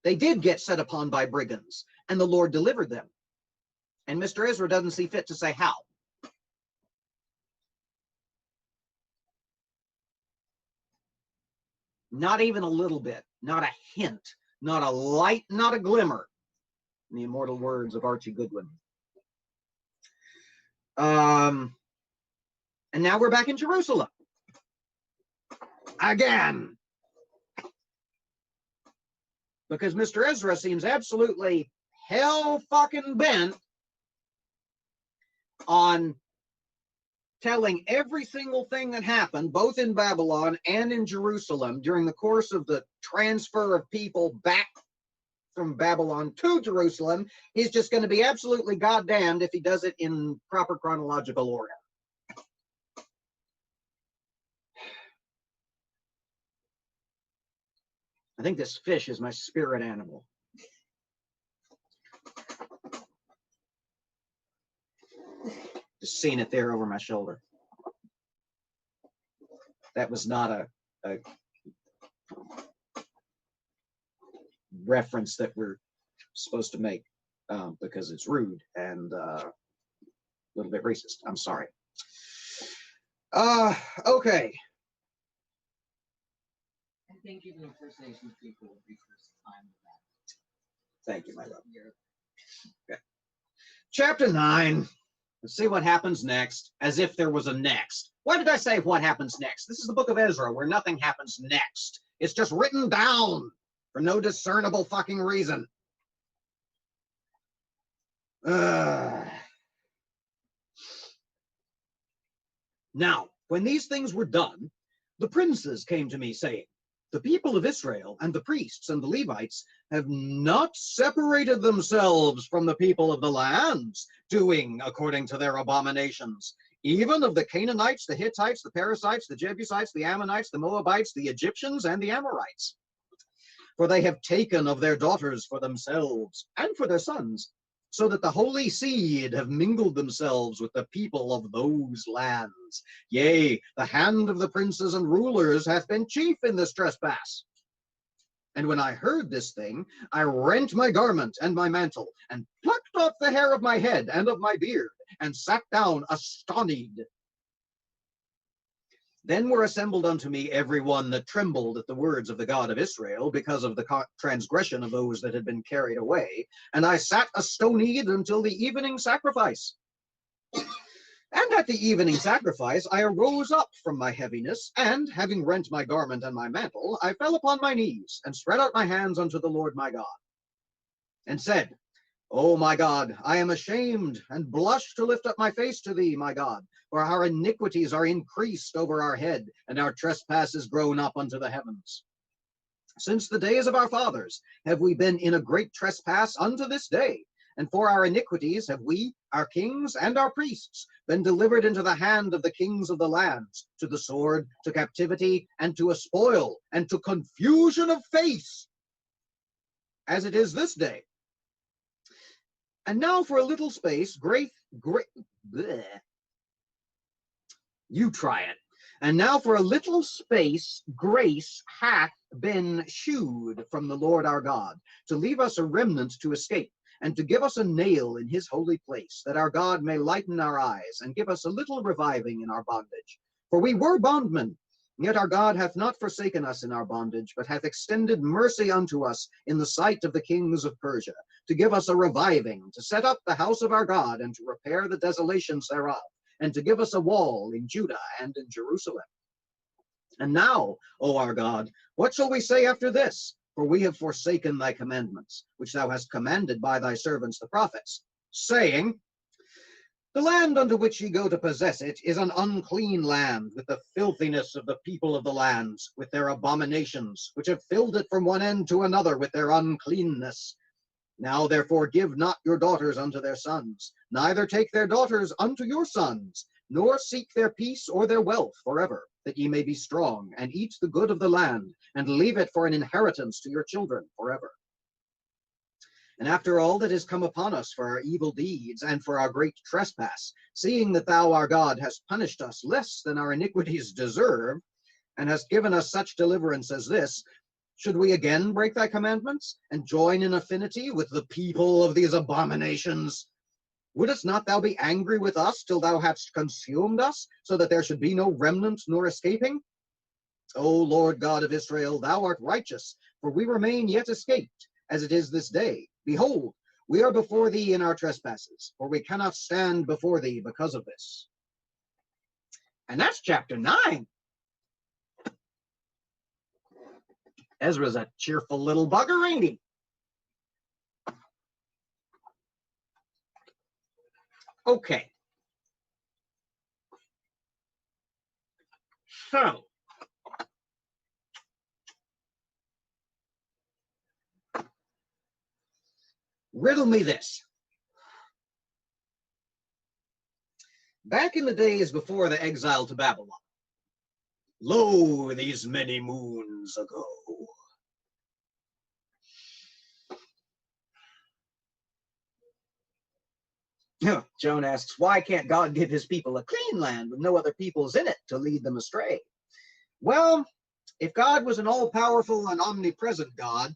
Speaker 1: they did get set upon by brigands, and the Lord delivered them. And Mr. Ezra doesn't see fit to say how. Not even a little bit, not a hint, not a light, not a glimmer, in the immortal words of Archie Goodwin. And now we're back in Jerusalem. Again. Because Mr. Ezra seems absolutely hell fucking bent on telling every single thing that happened, both in Babylon and in Jerusalem, during the course of the transfer of people back from Babylon to Jerusalem. He's just going to be absolutely goddamned if he does it in proper chronological order. I think this fish is my spirit animal. Just seeing it there over my shoulder. That was not a reference that we're supposed to make because it's rude and a little bit racist. I'm sorry. Okay.
Speaker 2: I think even the First Nations people would be first time with that.
Speaker 1: Thank you, my love. Okay. Chapter 9. Let's see what happens next, as if there was a next. Why did I say what happens next? This is the book of Ezra, where nothing happens next. It's just written down for no discernible fucking reason. Now, when these things were done, the princes came to me, saying, the people of Israel and the priests and the Levites have not separated themselves from the people of the lands, doing according to their abominations, even of the Canaanites, the Hittites, the Perizzites, the Jebusites, the Ammonites, the Moabites, the Egyptians, and the Amorites. For they have taken of their daughters for themselves and for their sons, so that the holy seed have mingled themselves with the people of those lands. Yea, the hand of the princes and rulers hath been chief in this trespass. And when I heard this thing, I rent my garment and my mantle, and plucked off the hair of my head and of my beard, and sat down astonied. Then were assembled unto me every one that trembled at the words of the God of Israel, because of the transgression of those that had been carried away. And I sat astonied until the evening sacrifice. And at the evening sacrifice I arose up from my heaviness, and having rent my garment and my mantle, I fell upon my knees, and spread out my hands unto the Lord my God, and said, O my God, I am ashamed, and blush to lift up my face to thee, my God, for our iniquities are increased over our head, and our trespasses grown up unto the heavens. Since the days of our fathers have we been in a great trespass unto this day, and for our iniquities have we, our kings, and our priests been delivered into the hand of the kings of the lands, to the sword, to captivity, and to a spoil, and to confusion of face, as it is this day. And now for a little space, you try it. And now for a little space, grace hath been shewed from the Lord our God, to leave us a remnant to escape, and to give us a nail in his holy place, that our God may lighten our eyes, and give us a little reviving in our bondage. For we were bondmen, yet our God hath not forsaken us in our bondage, but hath extended mercy unto us in the sight of the kings of Persia, to give us a reviving, to set up the house of our God, and to repair the desolations thereof, and to give us a wall in Judah and in Jerusalem. And now, O our God, what shall we say after this? For we have forsaken thy commandments, which thou hast commanded by thy servants the prophets, saying, the land unto which ye go to possess it is an unclean land, with the filthiness of the people of the lands, with their abominations, which have filled it from one end to another with their uncleanness. Now therefore give not your daughters unto their sons, neither take their daughters unto your sons, nor seek their peace or their wealth forever, that ye may be strong, and eat the good of the land, and leave it for an inheritance to your children forever. And after all that is come upon us for our evil deeds, and for our great trespass, seeing that thou, our God, hast punished us less than our iniquities deserve, and hast given us such deliverance as this, should we again break thy commandments, and join in affinity with the people of these abominations? Wouldst not thou be angry with us till thou hadst consumed us, so that there should be no remnant nor escaping? O Lord God of Israel, thou art righteous, for we remain yet escaped, as it is this day. Behold, we are before thee in our trespasses, for we cannot stand before thee because of this. And that's chapter 9. Ezra's a cheerful little bugger, ain't he? Okay. So, riddle me this. Back in the days before the exile to Babylon, lo, these many moons ago, Joan asks, why can't God give his people a clean land with no other peoples in it to lead them astray? Well, if God was an all-powerful and omnipresent God,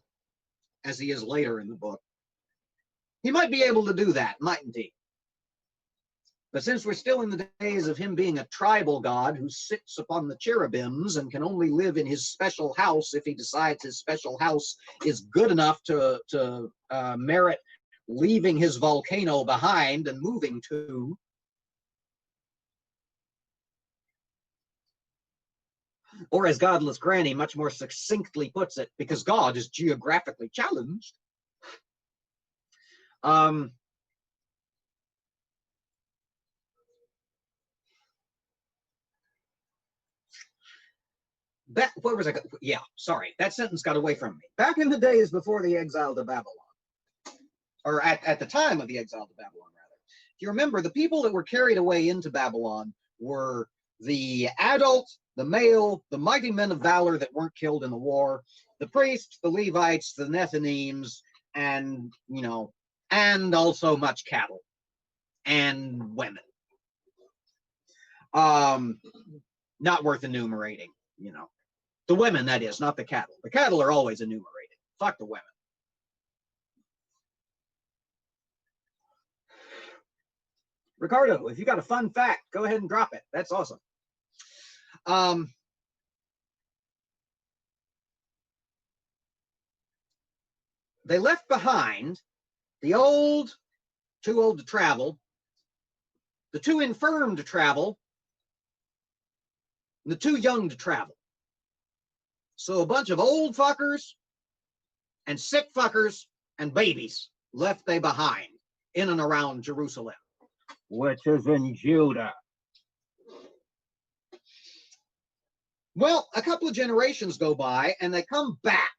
Speaker 1: as he is later in the book, he might be able to do that, mightn't he? But since we're still in the days of him being a tribal God who sits upon the cherubims and can only live in his special house if he decides his special house is good enough to merit leaving his volcano behind and moving to, or as Godless Granny much more succinctly puts it, because God is geographically challenged, where was I? Yeah, sorry, that sentence got away from me. Back in the days before the exile to Babylon, or at the time of the exile to Babylon, rather. If you remember, the people that were carried away into Babylon were the adult, the male, the mighty men of valor that weren't killed in the war, the priests, the Levites, the Nethinims, and, you know, and also much cattle and women. Not worth enumerating, you know. The women, that is, not the cattle. The cattle are always enumerated. Fuck the women. Ricardo, if you got a fun fact, go ahead and drop it. That's awesome. They left behind the old, too old to travel, the too infirm to travel, and the too young to travel. So a bunch of old fuckers and sick fuckers and babies left they behind in and around Jerusalem, which is in Judah. Well, a couple of generations go by and they come back.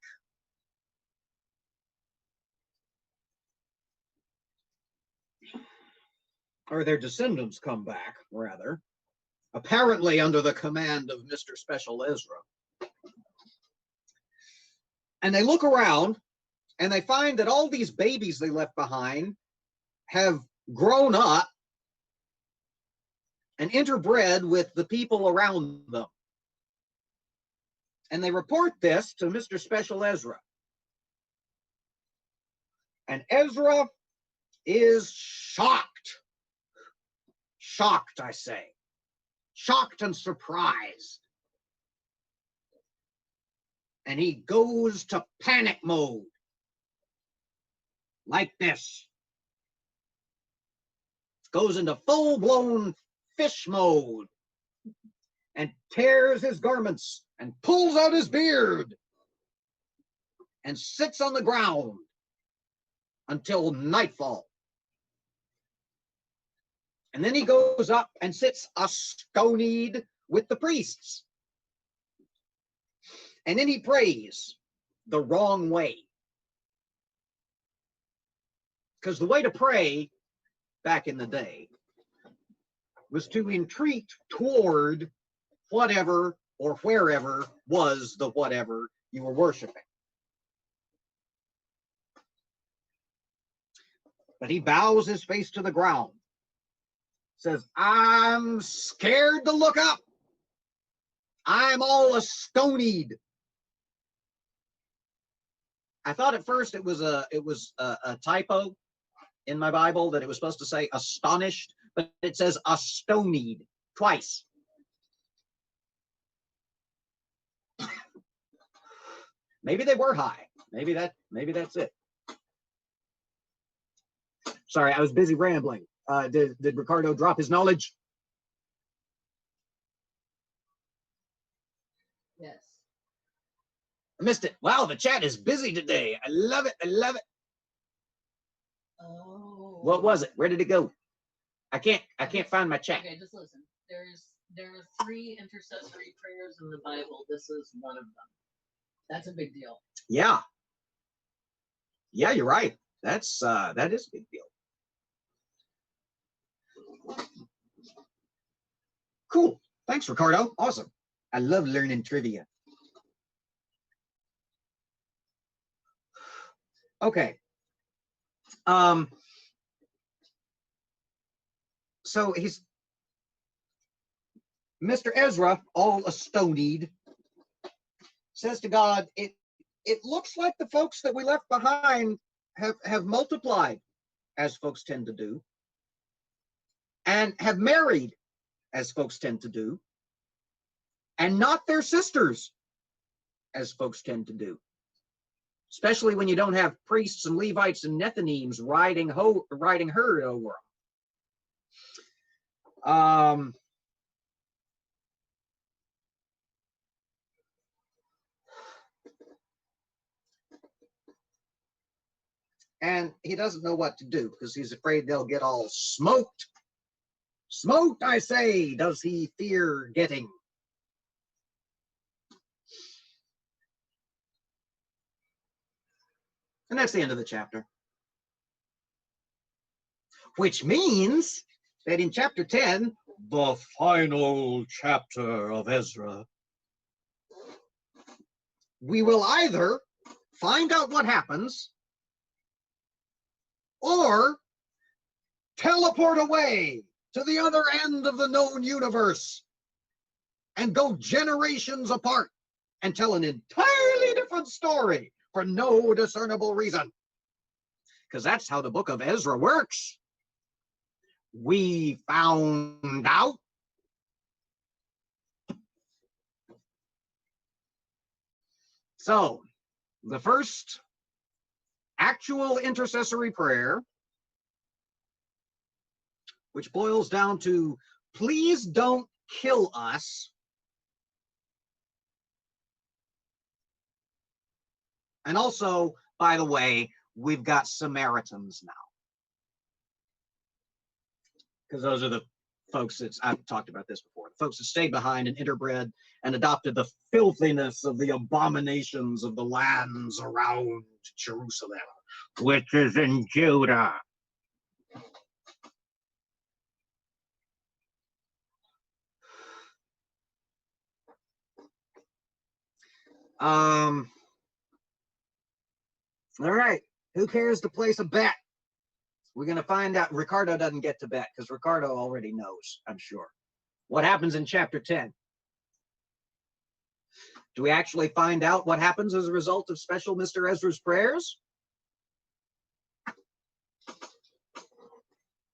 Speaker 1: Or their descendants come back, rather, apparently under the command of Mr. Special Ezra. And they look around and they find that all these babies they left behind have grown up and interbred with the people around them. And they report this to Mr. Special Ezra. And Ezra is shocked. Shocked, I say. Shocked and surprised. And he goes to panic mode. Like this. Goes into full-blown fish mode. And tears his garments. And pulls out his beard. And sits on the ground. Until nightfall. And then he goes up and sits astonied with the priests. And then he prays the wrong way. Because the way to pray back in the day was to entreat toward whatever or wherever was the whatever you were worshiping. But he bows his face to the ground. Says, I'm scared to look up. I'm all astonied. I thought at first it was a typo in my Bible, that it was supposed to say astonished, but it says astonied twice. Maybe they were high. Maybe that's it. Sorry, I was busy rambling. Did Ricardo drop his knowledge?
Speaker 2: Yes.
Speaker 1: I missed it. Wow, the chat is busy today. I love it. I love it.
Speaker 2: Oh.
Speaker 1: What was it? Where did it go? I can't find my chat.
Speaker 2: Okay, just listen. There are 3 intercessory prayers in the Bible. This is one of them. That's a big deal.
Speaker 1: Yeah. Yeah, you're right. That is a big deal. Cool. Thanks, Ricardo. Awesome. I love learning trivia. Okay. So he's Mr. Ezra, all astonied, says to God, it looks like the folks that we left behind have multiplied, as folks tend to do, and have married, as folks tend to do, and not their sisters, as folks tend to do. Especially when you don't have priests and Levites and Nethinims riding herd over them. And he doesn't know what to do because he's afraid they'll get all smoked. Smoked, I say, does he fear getting? And that's the end of the chapter. Which means that in chapter 10, the final chapter of Ezra, we will either find out what happens or teleport away to the other end of the known universe and go generations apart and tell an entirely different story for no discernible reason. Because that's how the book of Ezra works. We found out. So, the first actual intercessory prayer, which boils down to, please don't kill us. And also, by the way, we've got Samaritans now. Because those are the folks that, I've talked about this before, the folks that stayed behind and interbred and adopted the filthiness of the abominations of the lands around Jerusalem, which is in Judah. All right, who cares to place a bet? We're going to find out. Ricardo doesn't get to bet because Ricardo already knows, I'm sure. What happens in chapter 10? Do we actually find out what happens as a result of special Mr. Ezra's prayers?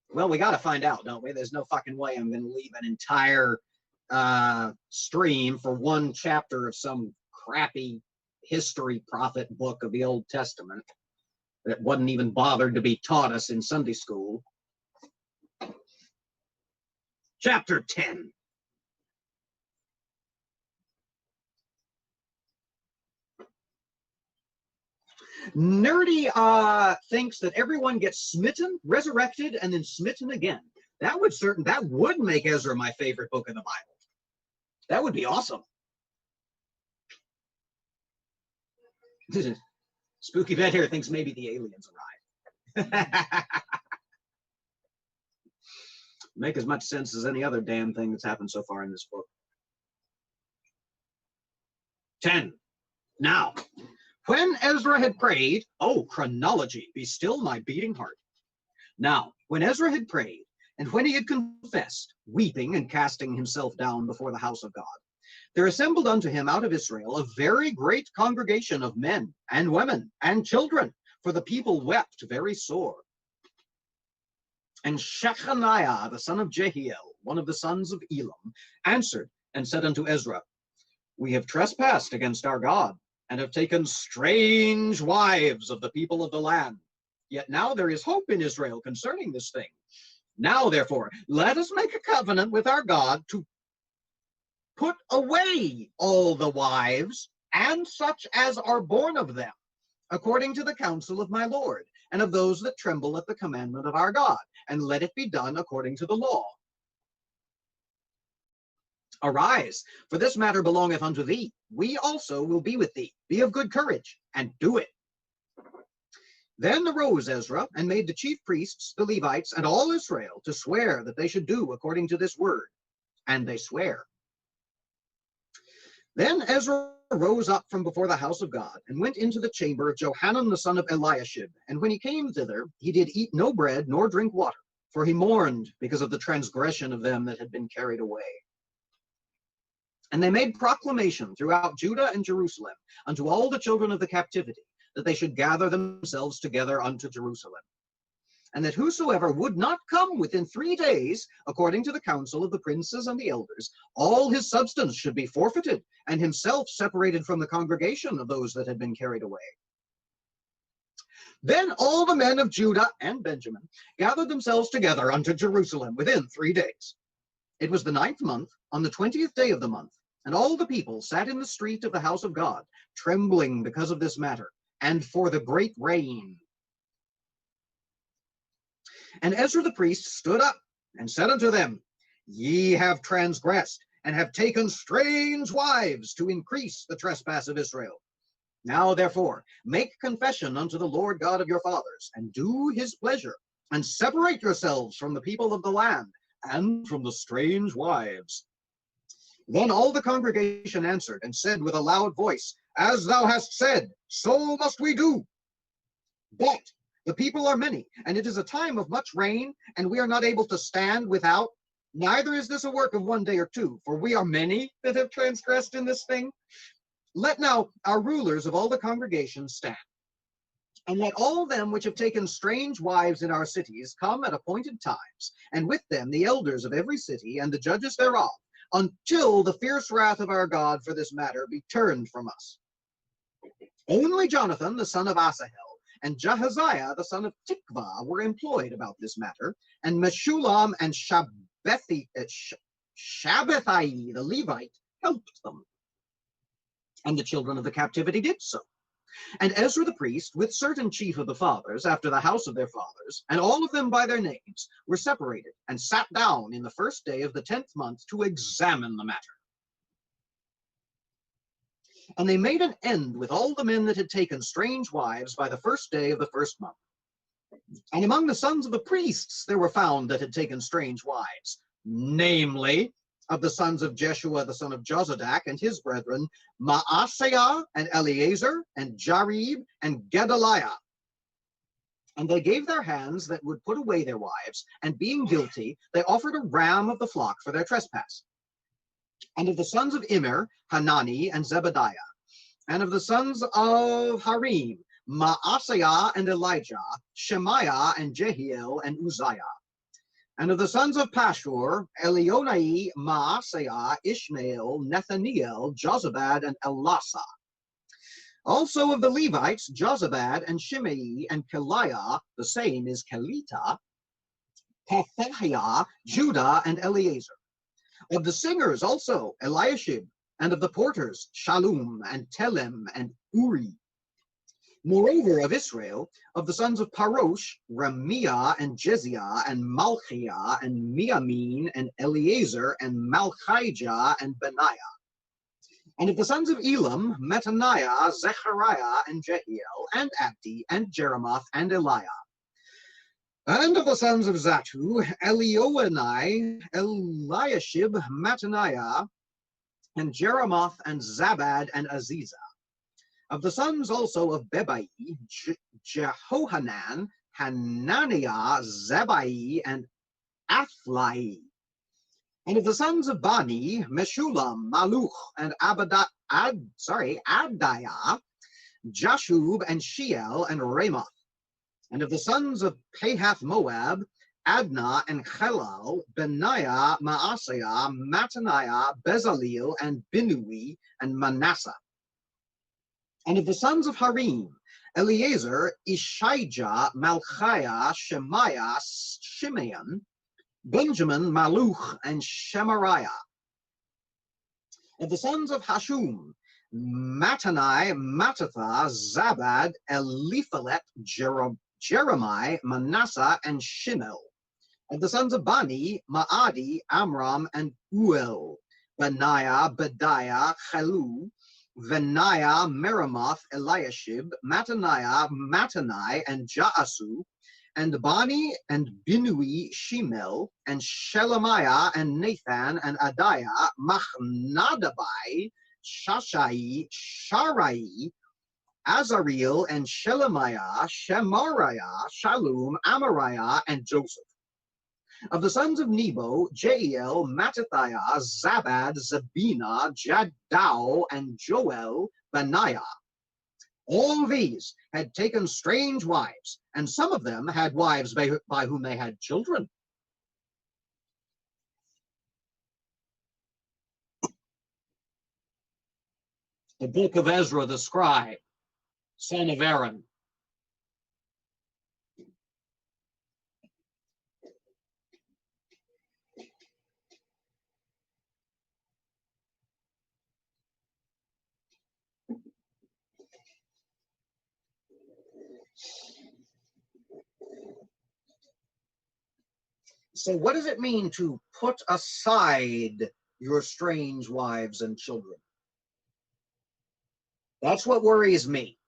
Speaker 1: Well, we got to find out, don't we? There's no fucking way I'm going to leave an entire stream for one chapter of some crappy history prophet book of the Old Testament that wasn't even bothered to be taught us in Sunday school. Chapter 10. Nerdy thinks that everyone gets smitten, resurrected, and then smitten again. That would make Ezra my favorite book in the Bible. That would be awesome. Spooky Vet here thinks maybe the aliens arrived. Make as much sense as any other damn thing that's happened so far in this book. 10. Now, when Ezra had prayed, oh, chronology, be still my beating heart. Now, when Ezra had prayed, and when he had confessed, weeping and casting himself down before the house of God, there assembled unto him out of Israel a very great congregation of men and women and children, for the people wept very sore. And Shechaniah, the son of Jehiel, one of the sons of Elam, answered and said unto Ezra, We have trespassed against our God, and have taken strange wives of the people of the land. Yet now there is hope in Israel concerning this thing. Now, therefore, let us make a covenant with our God to put away all the wives and such as are born of them, according to the counsel of my Lord, and of those that tremble at the commandment of our God, and let it be done according to the law. Arise, for this matter belongeth unto thee. We also will be with thee. Be of good courage, and do it. Then arose Ezra, and made the chief priests, the Levites, and all Israel to swear that they should do according to this word. And they swear. Then Ezra rose up from before the house of God, and went into the chamber of Johanan the son of Eliashib. And when he came thither, he did eat no bread, nor drink water, for he mourned because of the transgression of them that had been carried away. And they made proclamation throughout Judah and Jerusalem unto all the children of the captivity, that they should gather themselves together unto Jerusalem. And that whosoever would not come within 3 days, according to the counsel of the princes and the elders, all his substance should be forfeited, and himself separated from the congregation of those that had been carried away. Then all the men of Judah and Benjamin gathered themselves together unto Jerusalem within 3 days. It was the 9th month, on the 20th day of the month, and all the people sat in the street of the house of God, trembling because of this matter, and for the great rain. And Ezra the priest stood up and said unto them, Ye have transgressed, and have taken strange wives to increase the trespass of Israel. Now therefore make confession unto the Lord God of your fathers, and do his pleasure, and separate yourselves from the people of the land, and from the strange wives. Then all the congregation answered and said with a loud voice, As thou hast said, so must we do. But the people are many, and it is a time of much rain, and we are not able to stand without. Neither is this a work of 1 day or 2, for we are many that have transgressed in this thing. Let now our rulers of all the congregation stand, and let all them which have taken strange wives in our cities come at appointed times, and with them the elders of every city and the judges thereof, until the fierce wrath of our God for this matter be turned from us. Only Jonathan the son of Asahel and Jahaziah the son of Tikvah were employed about this matter, and Meshullam and Shabbathai the Levite helped them. And the children of the captivity did so. And Ezra the priest, with certain chief of the fathers, after the house of their fathers, and all of them by their names, were separated, and sat down in the 1st day of the 10th month to examine the matter. And they made an end with all the men that had taken strange wives by the 1st day of the 1st month. And among the sons of the priests there were found that had taken strange wives, namely, of the sons of Jeshua the son of Jozadak and his brethren, Maaseiah and Eleazar and Jarib and Gedaliah. And they gave their hands that would put away their wives, and being guilty, they offered a ram of the flock for their trespass. And of the sons of Immer, Hanani and Zebediah. And of the sons of Harim, Maaseiah and Elijah, Shemaiah and Jehiel and Uzziah. And of the sons of Pashur, Elionai, Maaseiah, Ishmael, Nethaniel, Jozabad, and Elasa. Also of the Levites, Jozabad and Shimei and Keliah, the same is Kelita, Pethahiah, Judah, and Eleazar. Of the singers also, Eliashib, and of the porters, Shallum, and Telem, and Uri. Moreover, of Israel, of the sons of Parosh, Ramiah, and Jeziah, and Malchiah, and Miamin, and Eleazar, and Malchijah, and Benaiah. And of the sons of Elam, Mattaniah, Zechariah, and Jehiel, and Abdi, and Jeremoth, and Eliah. And of the sons of Zatu, Elioenai, Eliashib, Mattaniah, and Jeremoth, and Zabad, and Aziza. Of the sons also of Bebai, Jehohanan, Hananiah, Zebai, and Athlai. And of the sons of Bani, Meshulam, Maluch, and Adiah, Jashub, and Shiel, and Ramoth. And of the sons of Pahath Moab, Adnah, and Chelal, Benaiah, Maaseiah, Mattaniah, Bezaleel, and Binui, and Manasseh. And of the sons of Harim, Eleazar, Ishijah, Malchiah, Shemaiah, Shimeon, Benjamin, Maluch, and Shemariah. Of the sons of Hashum, Mattanai, Mattatha, Zabad, Eliphalet, Jeremiah, Manasseh, and Shimel. Of the sons of Bani, Maadi, Amram, and Uel, Benaiah, Bediah, Chalu, Venaiah, Meremoth, Eliashib, Mattaniah, Mattanai, and Jaasu, and Bani, and Binui, Shemel, and Shelemiah, and Nathan, and Adiah, Machnadabai, Shashai, Sharai, Azareel, and Shelemiah, Shemariah, Shalom, Amariah, and Joseph. Of the sons of Nebo, Jeiel, Mattathiah, Zabad, Zabina, Jaddau, and Joel, Benaiah. All these had taken strange wives, and some of them had wives by whom they had children. The book of Ezra the scribe, son of Aaron. So what does it mean to put aside your strange wives and children? That's what worries me.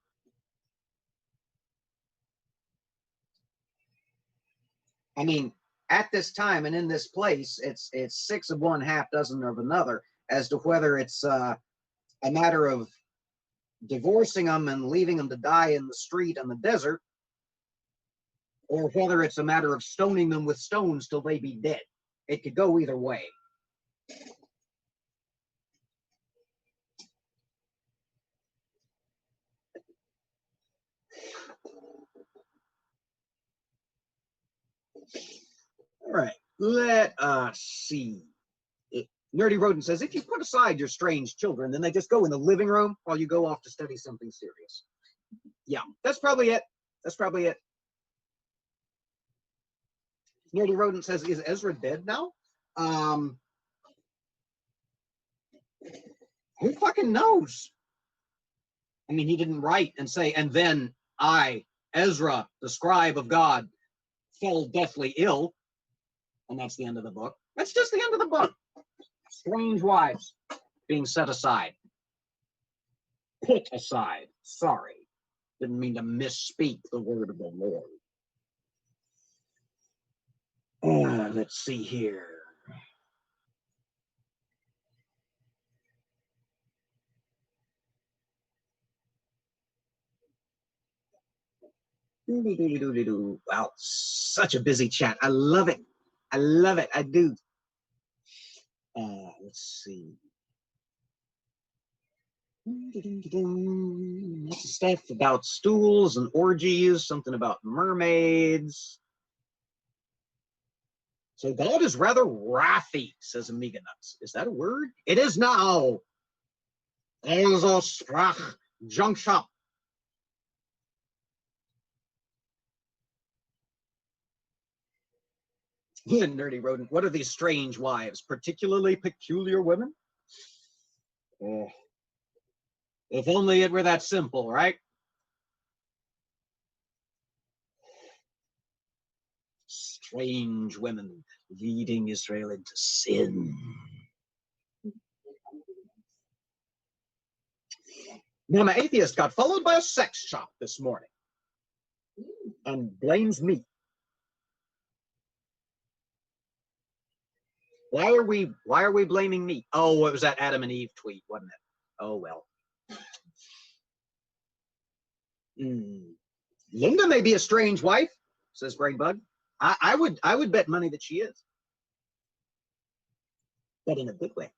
Speaker 1: I mean, at this time and in this place, it's six of one, half dozen of another, as to whether it's a matter of divorcing them and leaving them to die in the street and the desert, or whether it's a matter of stoning them with stones till they be dead. It could go either way. All right, let us see. Nerdy Rodent says, if you put aside your strange children, then they just go in the living room while you go off to study something serious. Yeah, that's probably it. That's probably it. Nerdy Rodent says, is Ezra dead now? Who fucking knows? I mean, he didn't write and say, and then I, Ezra, the scribe of God, fell deathly ill. And that's the end of the book. That's just the end of the book. Strange wives being set aside. Put aside. Sorry. Didn't mean to misspeak the word of the Lord. Let's see here. Wow, such a busy chat. I love it. I love it. I do. Let's see. Lots of stuff about stools and orgies, something about mermaids. So God is rather wrathy, says Amiga Nuts. Is that a word? It is now. Also sprach Jungshop. Nerdy Rodent, what are these strange wives? Particularly peculiar women? If only it were that simple, right? Strange women leading Israel into sin. Now, my atheist got followed by a sex shop this morning and blames me. Why are we blaming me? Oh, it was that Adam and Eve tweet, wasn't it? Oh well. Linda may be a strange wife, says Brainbug. I would bet money that she is. but in a good way.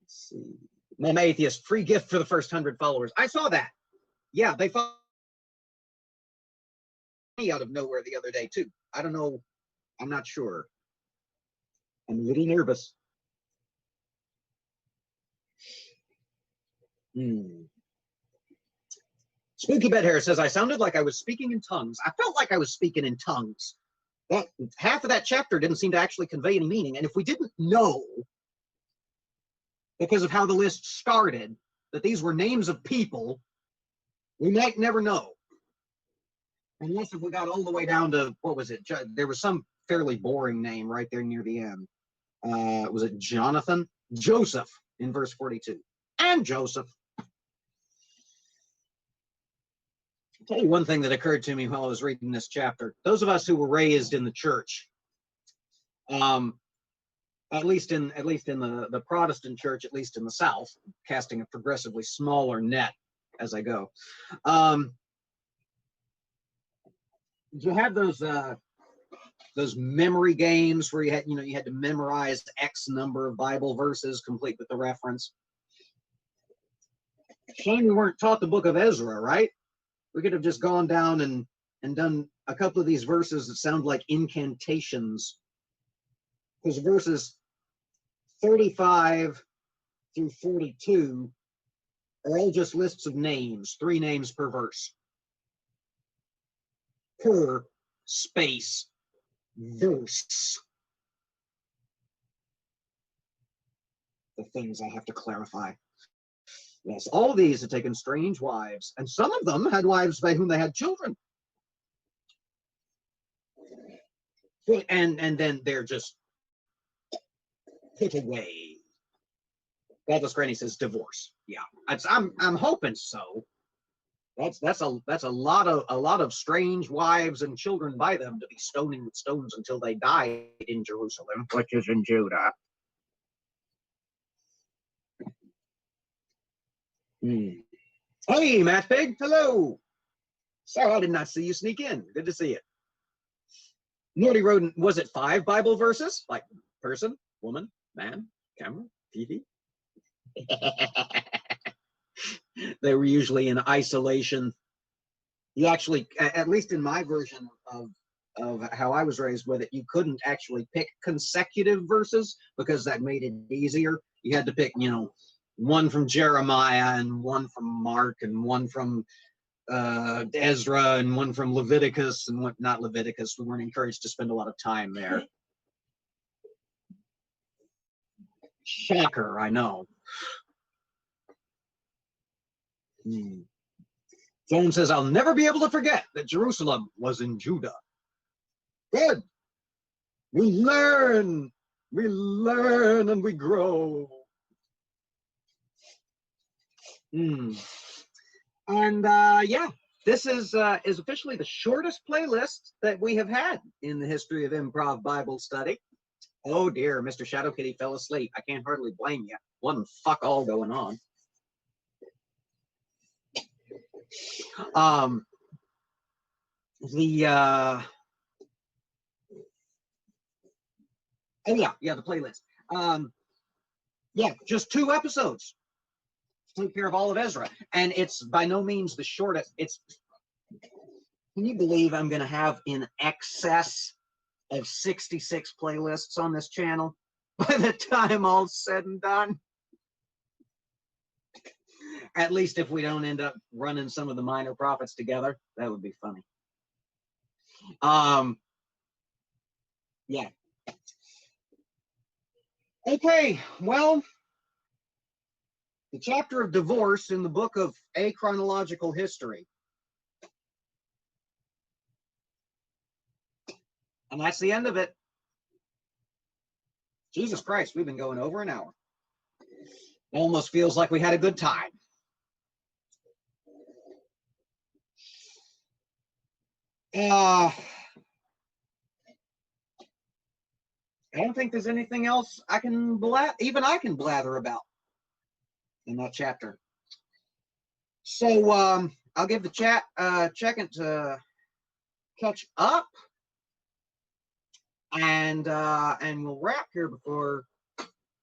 Speaker 1: Let's see. Mom Atheist, free gift for the first 100 followers. I saw that. Yeah, they found me out of nowhere the other day, too. I don't know. I'm not sure. I'm a little nervous. Spooky Bed Hair says, I sounded like I was speaking in tongues. I felt like I was speaking in tongues. That half of that chapter didn't seem to actually convey any meaning. And if we didn't know, because of how the list started, that these were names of people, we might never know. Unless if we got all the way down to, what was it? There was some fairly boring name right there near the end. Was it Jonathan? Joseph in verse 42. And Joseph. I'll tell you one thing that occurred to me while I was reading this chapter. Those of us who were raised in the church, at least in the Protestant church, at least in the South, casting a progressively smaller net as I go. You had those memory games where you had to memorize X number of Bible verses, complete with the reference. Shame we weren't taught the book of Ezra, right? We could have just gone down and done a couple of these verses that sound like incantations. Because verses 35 through 42 are all just lists of names, 3 names per verse. Per space verse. The things I have to clarify. Yes, all of these had taken strange wives, and some of them had wives by whom they had children. And then they're just put away. Godless Granny says divorce. Yeah, I'm hoping so. That's a lot of strange wives and children by them to be stoning with stones until they died in Jerusalem, which is in Judah. Hey, Matt Pig, hello. Sorry, I did not see you sneak in. Good to see you. Nordy Rodent, was it 5 Bible verses? Like person, woman, man, camera, TV? They were usually in isolation. You actually, at least in my version of how I was raised with it, you couldn't actually pick consecutive verses because that made it easier. You had to pick, one from Jeremiah and one from Mark and one from Ezra and one from Leviticus and not Leviticus. We weren't encouraged to spend a lot of time there. Shocker, I know. Joan says, I'll never be able to forget that Jerusalem was in Judah. Good. We learn and we grow. And yeah, this is officially the shortest playlist that we have had in the history of Improv Bible study. Oh dear, Mr. Shadow Kitty fell asleep. I can't hardly blame you. Wasn't fuck all going on. Oh yeah, the playlist. Yeah, just 2 episodes to take care of all of Ezra, and it's by no means the shortest. Can you believe I'm going to have in excess of 66 playlists on this channel by the time all's said and done? At least if we don't end up running some of the minor prophets together, that would be funny. Yeah. Okay, well, the chapter of divorce in the book of A Chronological History. And that's the end of it. Jesus Christ, we've been going over an hour. It almost feels like we had a good time. I don't think there's anything else I can blather about in that chapter. So I'll give the chat a second to catch up. And we'll wrap here before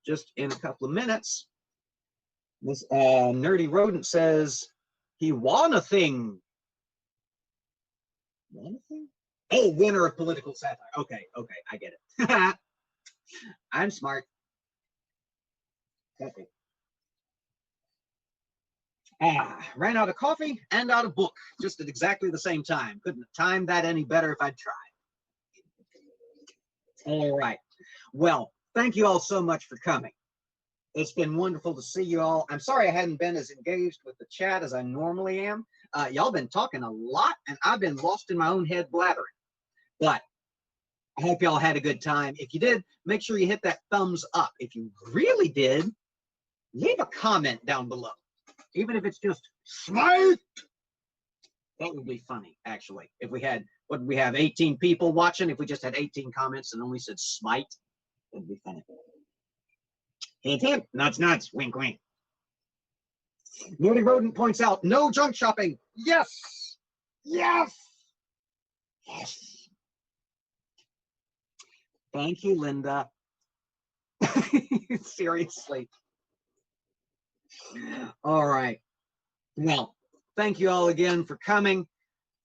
Speaker 1: just in a couple of minutes. This nerdy rodent says he won a thing. Won a thing? Oh, winner of political satire. Okay, I get it. I'm smart. Okay. Ran out of coffee and out of book just at exactly the same time. Couldn't have timed that any better if I'd tried. All right. Well, thank you all so much for coming. It's been wonderful to see you all. I'm sorry I hadn't been as engaged with the chat as I normally am. Y'all been talking a lot, and I've been lost in my own head blathering. But I hope y'all had a good time. If you did, make sure you hit that thumbs up. If you really did, leave a comment down below. Even if it's just smite. That would be funny, actually. If we had, what did we have, 18 people watching? If we just had 18 comments and only said smite, that would be funny. Hint, hint, nuts, nuts, wink, wink. Nerdy Rodent points out, no junk shopping. Yes! Yes! Yes! Thank you, Linda. Seriously. All right. Well, thank you all again for coming.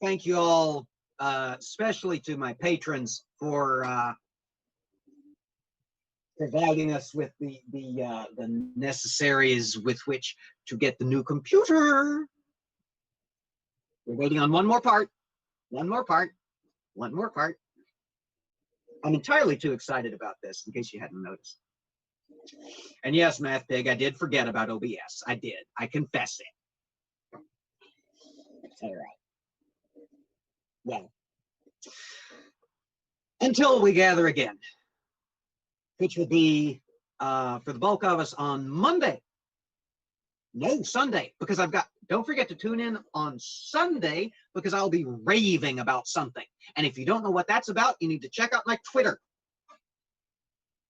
Speaker 1: Thank you all, especially to my patrons, for providing us with the necessaries with which to get the new computer. We're waiting on one more part. One more part. One more part. I'm entirely too excited about this, in case you hadn't noticed. And yes, Math Pig, I did forget about OBS. I did. I confess it. All right. Well, until we gather again, which will be for the bulk of us on Monday. No, Sunday, because don't forget to tune in on Sunday, because I'll be raving about something. And if you don't know what that's about, you need to check out my Twitter.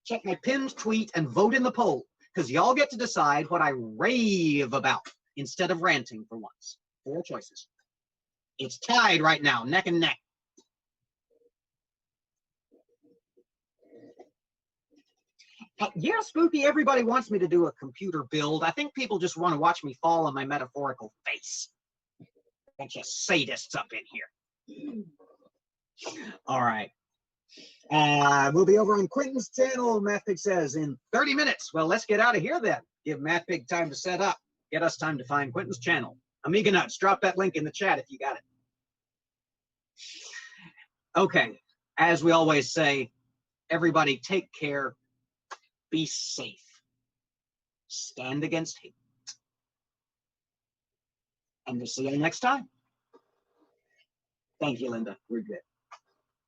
Speaker 1: Check my pinned tweet and vote in the poll, because y'all get to decide what I rave about instead of ranting for once. 4 choices. It's tied right now, neck and neck. Yeah, Spooky, everybody wants me to do a computer build. I think people just want to watch me fall on my metaphorical face. Bunch of sadists up in here. All right. We'll be over on Quentin's channel, Mathpig says, in 30 minutes. Well, let's get out of here then. Give Mathpig time to set up. Get us time to find Quentin's channel. Amiga Nuts, drop that link in the chat if you got it. Okay. As we always say, everybody take care. Be safe. Stand against hate. And we'll see you next time. Thank you, Linda. We're good.